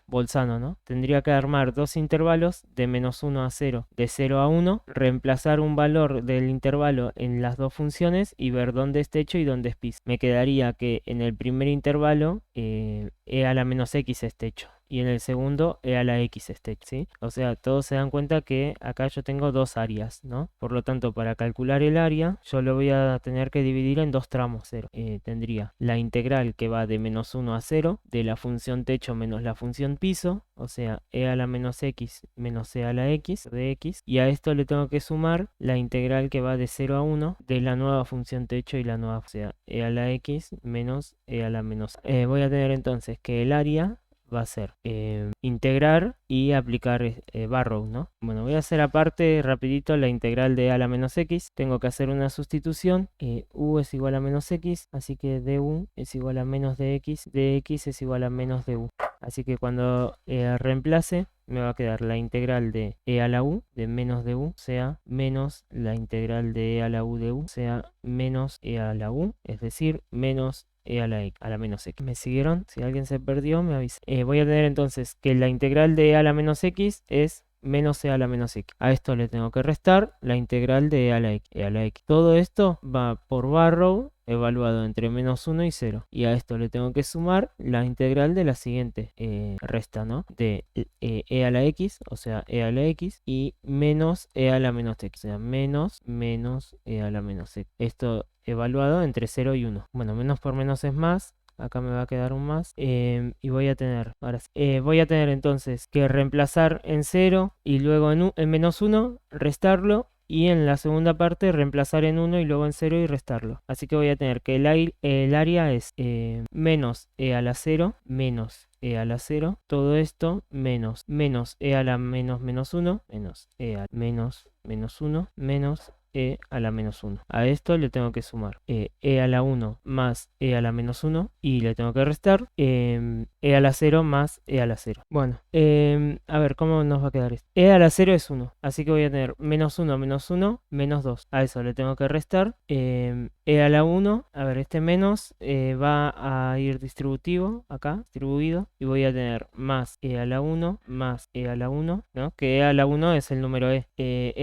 Bolzano, ¿no? Tendría que armar dos intervalos de menos 1 a 0, de 0 a 1, reemplazar un valor del intervalo en las dos funciones y ver dónde es techo y dónde es piso. Me quedaría que en el primer intervalo e a la menos x es techo y en el segundo e a la x es techo, ¿sí? O sea, todos se dan cuenta que acá yo tengo dos áreas, ¿no? Por lo tanto, para calcular el área, yo lo voy a tener que dividir en dos tramos 0. Tendría la integral que va de menos 1 a 0, de la función techo menos la función piso, o sea, e a la menos x menos e a la x de x, y a esto le tengo que sumar la integral que va de 0 a 1 de la nueva función techo y la nueva, o sea, e a la x menos e a la menos. Voy a tener entonces que el área va a ser integrar y aplicar Barrow, ¿no? Bueno, voy a hacer aparte rapidito la integral de a la menos x. Tengo que hacer una sustitución. U es igual a menos x, así que du es igual a menos dx. Dx es igual a menos du. Así que cuando reemplace, me va a quedar la integral de e a la u de menos de u, sea menos la integral de e a la u de u, sea menos e a la u, es decir, menos e a la x, a la menos x. ¿Me siguieron? Si alguien se perdió, me avisa. Voy a tener entonces que la integral de e a la menos x es menos e a la menos x. A esto le tengo que restar la integral de e a la x. E a la x. Todo esto va por Barrow evaluado entre menos 1 y 0. Y a esto le tengo que sumar la integral de la siguiente resta, ¿no? De e a la x, o sea, e a la x, y menos e a la menos x, o sea, menos e a la menos x. Esto evaluado entre 0 y 1. Bueno, menos por menos es más. Acá me va a quedar un más. Y voy a tener, ahora sí, voy a tener entonces que reemplazar en 0 y luego en menos 1, restarlo. Y en la segunda parte reemplazar en 1 y luego en 0 y restarlo. Así que voy a tener que el área es menos e a la 0 menos e a la 0. Todo esto menos e a la menos 1 menos e a menos 1 menos e a la menos 1. A esto le tengo que sumar e a la 1 más e a la menos 1 y le tengo que restar e a la 0 más e a la 0. Bueno, a ver, ¿cómo nos va a quedar esto? E a la 0 es 1, así que voy a tener menos 1 menos 1 menos 2. A eso le tengo que restar e a la 1, a ver, este menos va a ir distributivo acá, distribuido, y voy a tener más e a la 1 más e a la 1, ¿no? Que e a la 1 es el número e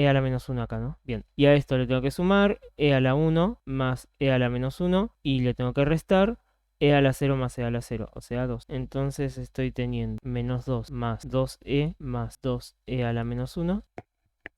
a la menos 1 acá, ¿no? Bien, y a esto le tengo que sumar e a la 1 más e a la menos 1 y le tengo que restar e a la 0 más e a la 0, o sea 2. Entonces estoy teniendo menos 2 más 2e más 2e a la menos 1.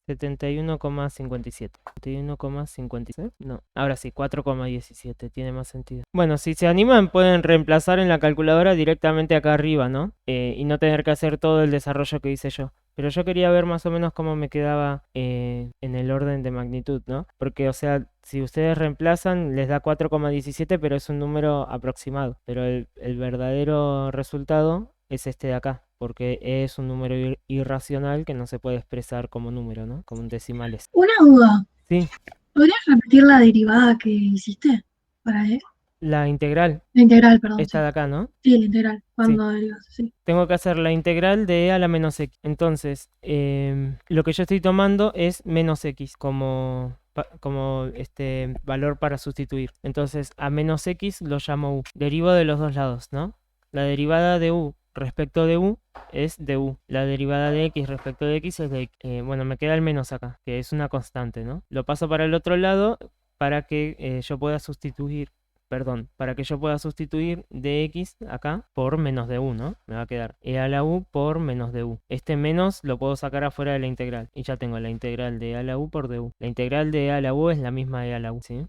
71,57. 71,56. No, ahora sí, 4,17. Tiene más sentido. Bueno, si se animan, pueden reemplazar en la calculadora directamente acá arriba, ¿no? Y no tener que hacer todo el desarrollo que hice yo. Pero yo quería ver más o menos cómo me quedaba en el orden de magnitud, ¿no? Porque, o sea, si ustedes reemplazan, les da 4,17, pero es un número aproximado. Pero el verdadero resultado es este de acá, porque es un número irracional que no se puede expresar como número, ¿no? Como un decimales. Una duda. Sí, ¿Podrías repetir la derivada que hiciste para él? la integral, La integral, perdón. esta Sí, de acá, ¿no? sí, la integral. Cuando derivas, sí. Tengo que hacer la integral de e a la menos x. Entonces, lo que yo estoy tomando es menos x como este valor para sustituir. Entonces, a menos x lo llamo u. Derivo de los dos lados, ¿no? La derivada de u respecto de u es de u. La derivada de x respecto de x es de x. Bueno, me queda el menos acá, que es una constante, ¿no? Lo paso para el otro lado para que yo pueda sustituir. Perdón, para que yo pueda sustituir dx acá por menos de u, ¿no? Me va a quedar e a la u por menos de u. Este menos lo puedo sacar afuera de la integral. Y ya tengo la integral de e a la u por du. La integral de e a la u es la misma de e a la u, ¿sí?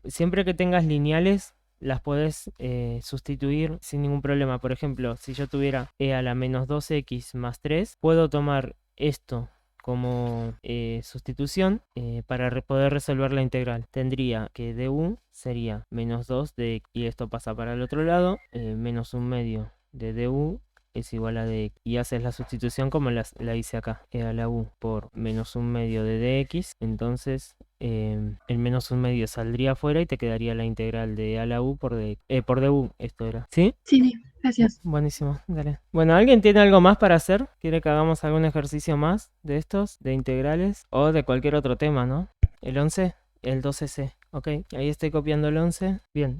Siempre que tengas lineales, las puedes sustituir sin ningún problema. Por ejemplo, si yo tuviera e a la menos 2x más 3, puedo tomar esto como sustitución para poder resolver la integral. Tendría que du sería menos 2 de x, y esto pasa para el otro lado, menos 1/2 de du es igual a dx, y haces la sustitución como la hice acá, e a la u por menos 1/2 de dx, entonces el menos 1/2 saldría afuera y te quedaría la integral de e a la u por du, esto era, ¿sí? Sí, gracias. Buenísimo, dale. Bueno, ¿alguien tiene algo más para hacer? ¿Quiere que hagamos algún ejercicio más de estos, de integrales o de cualquier otro tema, no? ¿El 11? El 12C. Ok, ahí estoy copiando el 11. Bien,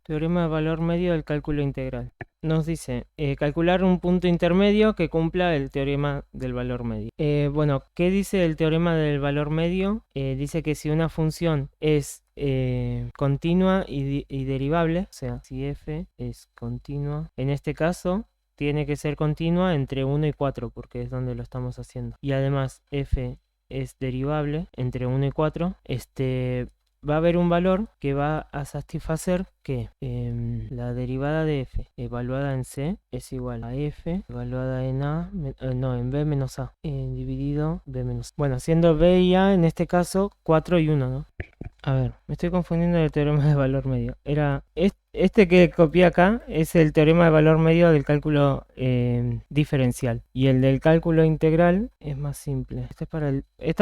teorema de valor medio del cálculo integral. Nos dice calcular un punto intermedio que cumpla el teorema del valor medio. Bueno, ¿qué dice el teorema del valor medio? Dice que si una función es continua y derivable, o sea, si f es continua, en este caso tiene que ser continua entre 1 y 4, porque es donde lo estamos haciendo. Y además f es derivable entre 1 y 4, va a haber un valor que va a satisfacer que la derivada de f evaluada en c es igual a f evaluada en a, en b menos a, dividido b menos a. Bueno, siendo b y a en este caso 4 y 1, ¿no? A ver, me estoy confundiendo del teorema de valor medio. Era este que copié acá es el teorema de valor medio del cálculo diferencial. Y el del cálculo integral es más simple. Esta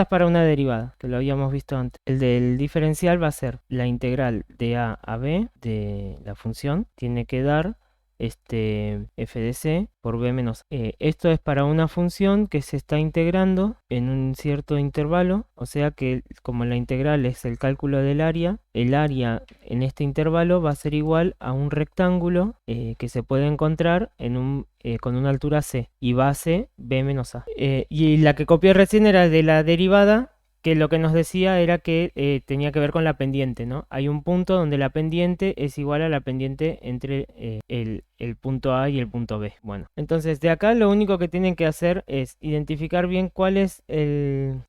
es para una derivada, que lo habíamos visto antes. El del diferencial va a ser la integral de a b de la función. Tiene que dar f de c por b menos a. Esto es para una función que se está integrando en un cierto intervalo, o sea que como la integral es el cálculo del área, el área en este intervalo va a ser igual a un rectángulo que se puede encontrar con una altura c y base b menos a. Y la que copié recién era de la derivada, que lo que nos decía era que tenía que ver con la pendiente, ¿no? Hay un punto donde la pendiente es igual a la pendiente entre el punto A y el punto B. Bueno, entonces de acá lo único que tienen que hacer es identificar bien cuál es el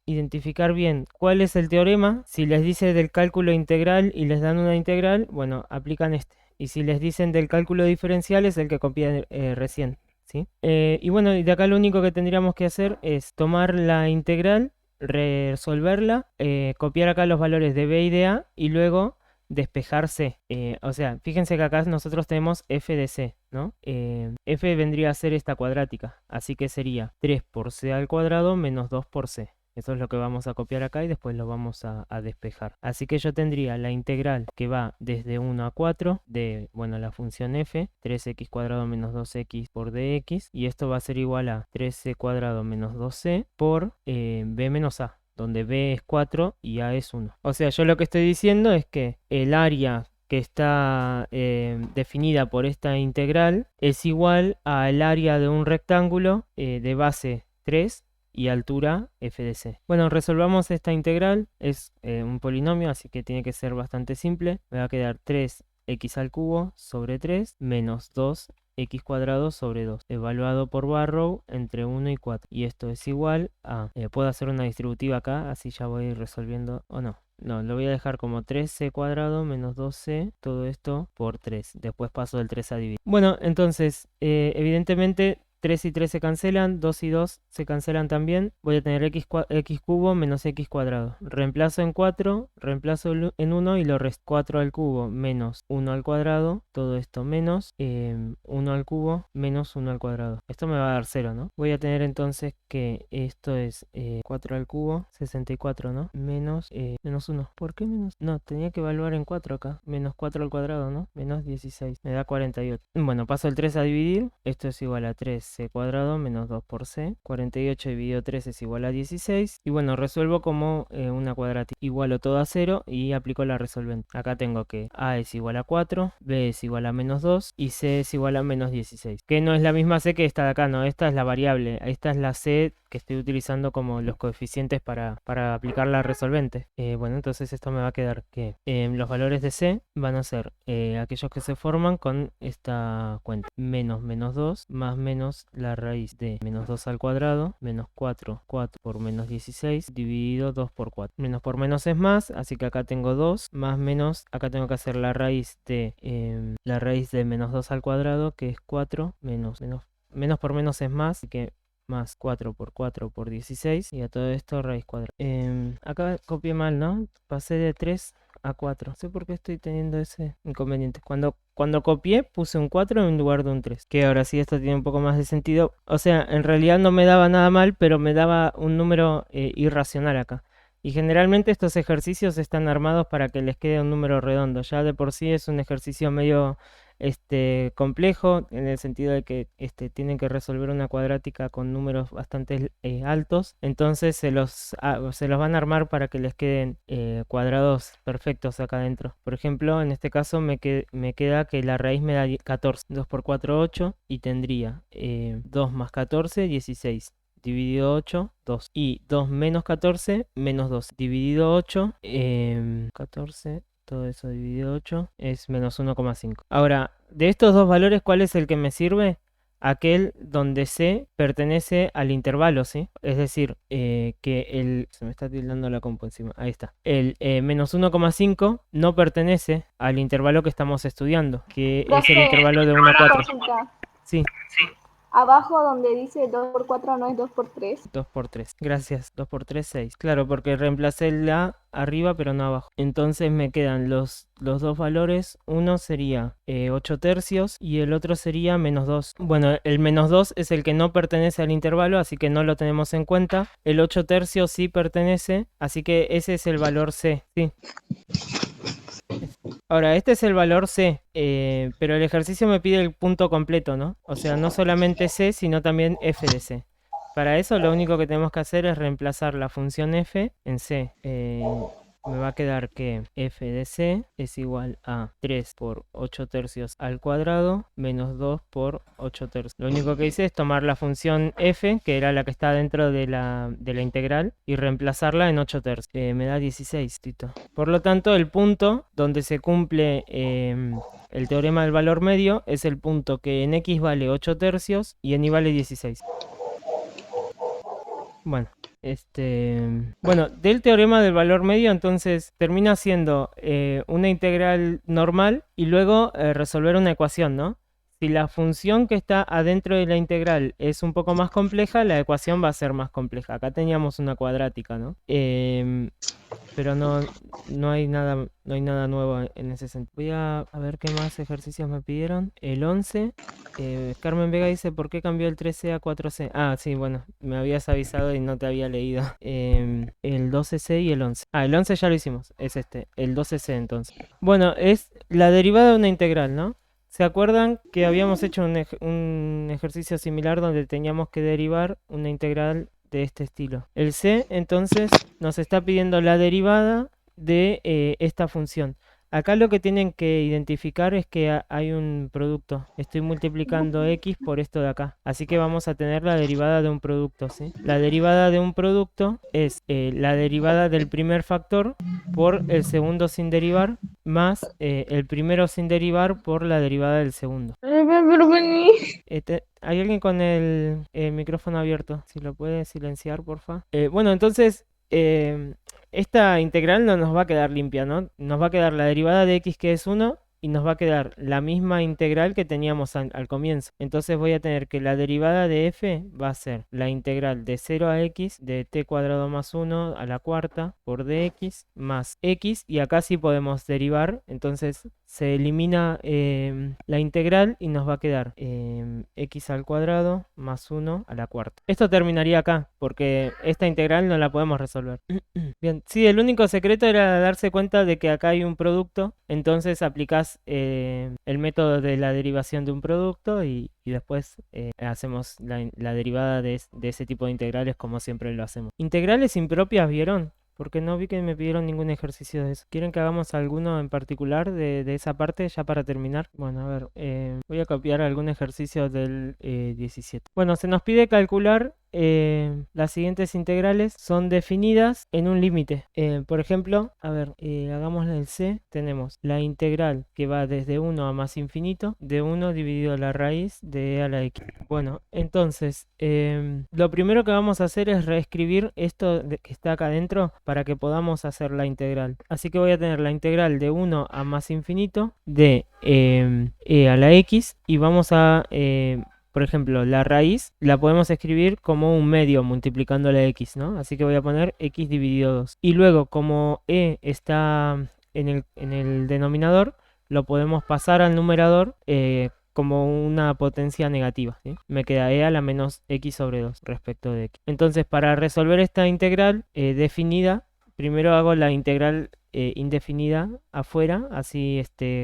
teorema. Si les dice del cálculo integral y les dan una integral, bueno, aplican este. Y si les dicen del cálculo diferencial es el que copié recién, ¿sí? Y bueno, de acá lo único que tendríamos que hacer es tomar la integral, resolverla, copiar acá los valores de b y de a y luego despejar c. O sea, fíjense que acá nosotros tenemos f de c, ¿no? F vendría a ser esta cuadrática, así que sería 3 por c al cuadrado menos 2 por c. Eso es lo que vamos a copiar acá y después lo vamos a despejar. Así que yo tendría la integral que va desde 1 a 4 de, bueno, la función f, 3x cuadrado menos 2x por dx, y esto va a ser igual a 3c cuadrado menos 2c por b menos a, donde b es 4 y a es 1. O sea, yo lo que estoy diciendo es que el área que está definida por esta integral es igual al área de un rectángulo de base 3 y altura f de c. Bueno, resolvamos esta integral. Es un polinomio, así que tiene que ser bastante simple. Me va a quedar 3x al cubo sobre 3 menos 2x cuadrado sobre 2, evaluado por Barrow entre 1 y 4. Y esto es igual a... puedo hacer una distributiva acá, así ya voy resolviendo... o no. No, lo voy a dejar como 3c cuadrado menos 2c, todo esto por 3. Después paso del 3 a dividir. Bueno, entonces, evidentemente 3 y 3 se cancelan, 2 y 2 se cancelan también. Voy a tener x cubo menos x cuadrado. Reemplazo en 4, reemplazo en 1 y lo resto. 4 al cubo menos 1 al cuadrado, todo esto menos 1 al cubo menos 1 al cuadrado. Esto me va a dar 0, ¿no? Voy a tener entonces que esto es 4 al cubo, 64, ¿no? Menos 1. ¿Por qué menos? No, tenía que evaluar en 4 acá. Menos 4 al cuadrado, ¿no? Menos 16. Me da 48. Bueno, paso el 3 a dividir. Esto es igual a 3c cuadrado menos 2 por c. 48 dividido 3 es igual a 16. Y bueno, resuelvo como una cuadrática. Igualo todo a 0 y aplico la resolvente. Acá tengo que a es igual a 4, b es igual a menos 2 y c es igual a menos 16. Que no es la misma c que esta de acá, no. Esta es la variable. Esta es la c que estoy utilizando como los coeficientes para aplicar la resolvente. Bueno, entonces esto me va a quedar que los valores de c van a ser aquellos que se forman con esta cuenta. Menos 2 más menos la raíz de menos 2 al cuadrado menos 4 por menos 16 dividido 2 por 4. Menos por menos es más, así que acá tengo 2 más menos, acá tengo que hacer la raíz de menos 2 al cuadrado, que es 4 menos por menos es más, así que más 4 por 16 y a todo esto raíz cuadrada. Acá copié mal, ¿no? Pasé de 3 a 4. No sé por qué estoy teniendo ese inconveniente. Cuando copié puse un 4 en lugar de un 3. Que ahora sí esto tiene un poco más de sentido. O sea, en realidad no me daba nada mal, pero me daba un número irracional acá. Y generalmente estos ejercicios están armados para que les quede un número redondo. Ya de por sí es un ejercicio medio complejo, en el sentido de que tienen que resolver una cuadrática con números bastante altos. Entonces se los van a armar para que les queden cuadrados perfectos acá adentro. Por ejemplo, en este caso me queda que la raíz me da 14. 2 por 4, 8. Y tendría 2 más 14, 16. Dividido 8, 2. Y 2 menos 14, menos 2. Dividido 8, 14, todo eso dividido 8, es menos 1,5. Ahora, de estos dos valores, ¿cuál es el que me sirve? Aquel donde c pertenece al intervalo, ¿sí? Es decir, que se me está tildando la compu encima. Ahí está. El menos 1,5 no pertenece al intervalo que estamos estudiando, que es el intervalo de 1 a 4. Sí. Abajo donde dice 2 por 4 no es 2 por 3. 2 por 3. Gracias. 2 por 3, 6. Claro, porque reemplacé la arriba pero no abajo. Entonces me quedan los dos valores. Uno sería 8 tercios y el otro sería menos 2. Bueno, el menos 2 es el que no pertenece al intervalo, así que no lo tenemos en cuenta. El 8 tercios sí pertenece, así que ese es el valor C. Sí. Ahora, este es el valor C, pero el ejercicio me pide el punto completo, ¿no? O sea, no solamente C, sino también f de C. Para eso lo único que tenemos que hacer es reemplazar la función f en C. Me va a quedar que f de C es igual a 3 por 8 tercios al cuadrado menos 2 por 8 tercios. Lo único que hice es tomar la función f, que era la que está dentro de la integral, y reemplazarla en 8 tercios. Me da 16, Tito. Por lo tanto, el punto donde se cumple el teorema del valor medio es el punto que en x vale 8 tercios y en y vale 16. Bueno, bueno, del teorema del valor medio, entonces termina siendo una integral normal y luego resolver una ecuación, ¿no? Si la función que está adentro de la integral es un poco más compleja, la ecuación va a ser más compleja. Acá teníamos una cuadrática, ¿no? Pero no hay nada nuevo en ese sentido. Voy a ver qué más ejercicios me pidieron. El 11. Carmen Vega dice, ¿por qué cambió el 13 a 4C? Ah, sí, bueno, me habías avisado y no te había leído. El 12C y el 11. Ah, el 11 ya lo hicimos, es el 12C entonces. Bueno, es la derivada de una integral, ¿no? ¿Se acuerdan que habíamos hecho un ejercicio similar donde teníamos que derivar una integral de este estilo? El C, entonces, nos está pidiendo la derivada de esta función. Acá lo que tienen que identificar es que hay un producto. Estoy multiplicando x por esto de acá. Así que vamos a tener la derivada de un producto, ¿sí? La derivada de un producto es la derivada del primer factor por el segundo sin derivar, más el primero sin derivar por la derivada del segundo. ¿Hay alguien con el micrófono abierto? Si lo puede silenciar, porfa. Bueno, entonces, esta integral no nos va a quedar limpia, ¿no? Nos va a quedar la derivada de x, que es 1, y nos va a quedar la misma integral que teníamos al comienzo. Entonces voy a tener que la derivada de f va a ser la integral de 0 a x de t cuadrado más 1 a la cuarta por dx más x, y acá sí podemos derivar, entonces se elimina la integral y nos va a quedar x al cuadrado más 1 a la cuarta. Esto terminaría acá, porque esta integral no la podemos resolver. Bien, sí, el único secreto era darse cuenta de que acá hay un producto, entonces aplicás el método de la derivación de un producto y después hacemos la derivada de ese tipo de integrales como siempre lo hacemos. Integrales impropias, ¿vieron? Porque no vi que me pidieron ningún ejercicio de eso. ¿Quieren que hagamos alguno en particular de esa parte ya para terminar? Bueno, a ver, voy a copiar algún ejercicio del 17. Bueno, se nos pide calcular las siguientes integrales. Son definidas en un límite. Por ejemplo, a ver, hagámosle el C. Tenemos la integral que va desde 1 a más infinito, de 1 dividido la raíz de e a la x. Bueno, entonces, lo primero que vamos a hacer es reescribir esto que está acá adentro para que podamos hacer la integral. Así que voy a tener la integral de 1 a más infinito de e a la x, y vamos a, por ejemplo, la raíz la podemos escribir como un medio multiplicando la x, ¿no? Así que voy a poner x dividido 2. Y luego, como e está en el denominador, lo podemos pasar al numerador como una potencia negativa, ¿sí? Me queda e a la menos x sobre 2 respecto de x. Entonces, para resolver esta integral definida, primero hago la integral indefinida afuera, así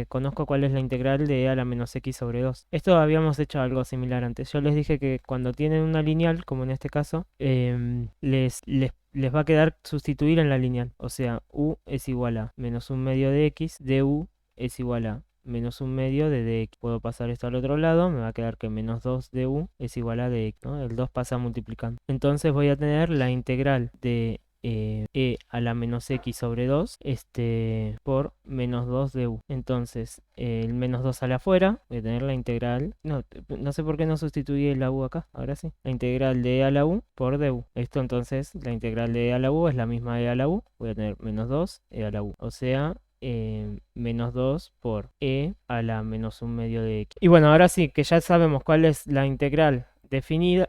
conozco cuál es la integral de e a la menos x sobre 2. Esto habíamos hecho algo similar antes. Yo les dije que cuando tienen una lineal, como en este caso, les va a quedar sustituir en la lineal. O sea, u es igual a menos un medio de x, de u es igual a menos un medio de dx. Puedo pasar esto al otro lado, me va a quedar que menos 2 de u es igual a dx, ¿no? El 2 pasa multiplicando. Entonces voy a tener la integral de e a la menos x sobre 2 por menos 2 de u. Entonces el menos 2 sale afuera, voy a tener la integral, no sé por qué no sustituí la u acá, ahora sí, la integral de e a la u por du. Esto entonces, la integral de e a la u es la misma de e a la u, voy a tener menos 2 e a la u, o sea menos 2 por e a la menos un medio de x. Y bueno, ahora sí, que ya sabemos cuál es la integral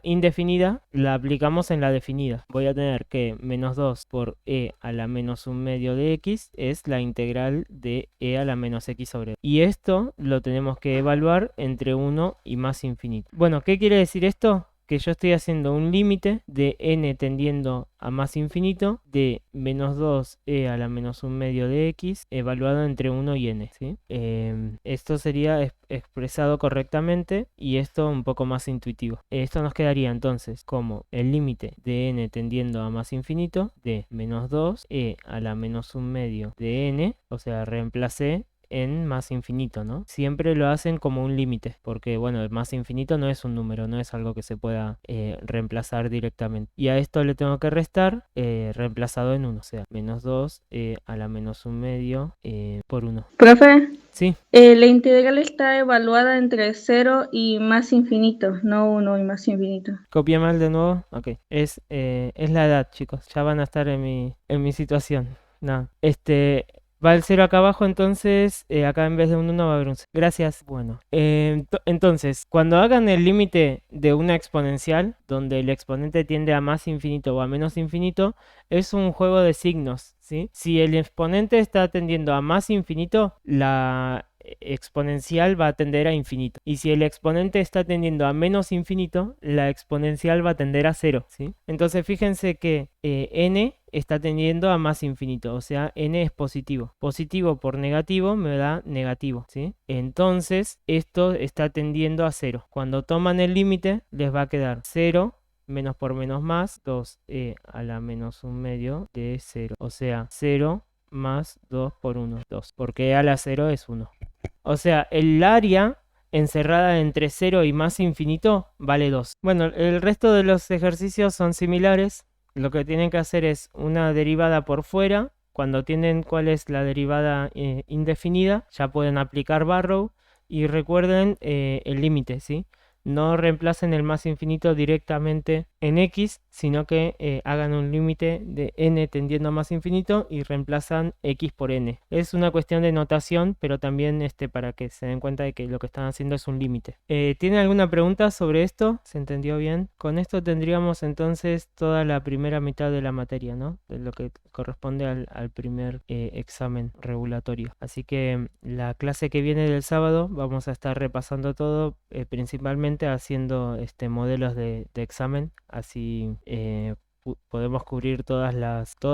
indefinida, la aplicamos en la definida. Voy a tener que menos 2 por e a la menos un medio de x es la integral de e a la menos x sobre 2. Y esto lo tenemos que evaluar entre 1 y más infinito. Bueno, ¿qué quiere decir esto? que yo estoy haciendo un límite de n tendiendo a más infinito de menos 2e a la menos 1 medio de x evaluado entre 1 y n, ¿sí? Esto sería expresado correctamente y esto un poco más intuitivo. Esto nos quedaría entonces como el límite de n tendiendo a más infinito de menos 2e a la menos 1 medio de n, o sea, reemplacé en más infinito, ¿no? Siempre lo hacen como un límite, porque bueno, el más infinito no es un número, no es algo que se pueda reemplazar directamente. Y a esto le tengo que restar reemplazado en 1, o sea, menos 2 a la menos 1 medio por 1. Profe, Sí, la integral está evaluada entre 0 y más infinito, no 1 y más infinito. copié mal de nuevo. Ok, es la edad, chicos. Ya van a estar en mi situación. Nada, va el 0 acá abajo, entonces acá en vez de un 1 va a haber un 0. Gracias. Bueno, entonces, cuando hagan el límite de una exponencial, donde el exponente tiende a más infinito o a menos infinito, es un juego de signos, ¿sí? Si el exponente está tendiendo a más infinito, la exponencial va a tender a infinito. Y si el exponente está tendiendo a menos infinito, la exponencial va a tender a 0, ¿sí? Entonces fíjense que n está tendiendo a más infinito, o sea, n es positivo. Positivo por negativo me da negativo, ¿sí? Entonces esto está tendiendo a 0. Cuando toman el límite les va a quedar 0 menos por menos más 2e a la menos 1 medio de 0, o sea, 0 más 2 por 1, 2, porque e a la 0 es 1. O sea, el área encerrada entre 0 y más infinito vale 2. Bueno, el resto de los ejercicios son similares. Lo que tienen que hacer es una derivada por fuera. Cuando tienen cuál es la derivada indefinida, ya pueden aplicar Barrow. Y recuerden el límite, ¿sí? No reemplacen el más infinito directamente en x, sino que hagan un límite de n tendiendo a más infinito y reemplazan x por n. Es una cuestión de notación, pero también para que se den cuenta de que lo que están haciendo es un límite. ¿Tienen alguna pregunta sobre esto? ¿Se entendió bien? Con esto tendríamos entonces toda la primera mitad de la materia, ¿no? De lo que corresponde al primer examen regulatorio. Así que la clase que viene del sábado vamos a estar repasando todo, principalmente haciendo modelos de examen, así podemos cubrir todos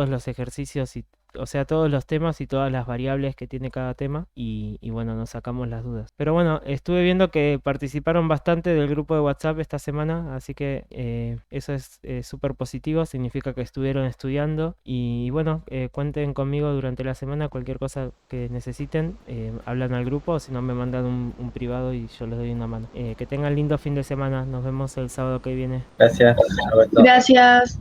los ejercicios o sea, todos los temas y todas las variables que tiene cada tema y bueno, nos sacamos las dudas. Pero bueno, estuve viendo que participaron bastante del grupo de WhatsApp esta semana, así que eso es súper positivo, significa que estuvieron estudiando y bueno, cuenten conmigo durante la semana, cualquier cosa que necesiten, hablan al grupo o si no me mandan un privado y yo les doy una mano. Que tengan lindo fin de semana, nos vemos el sábado que viene. Gracias, Roberto. Gracias.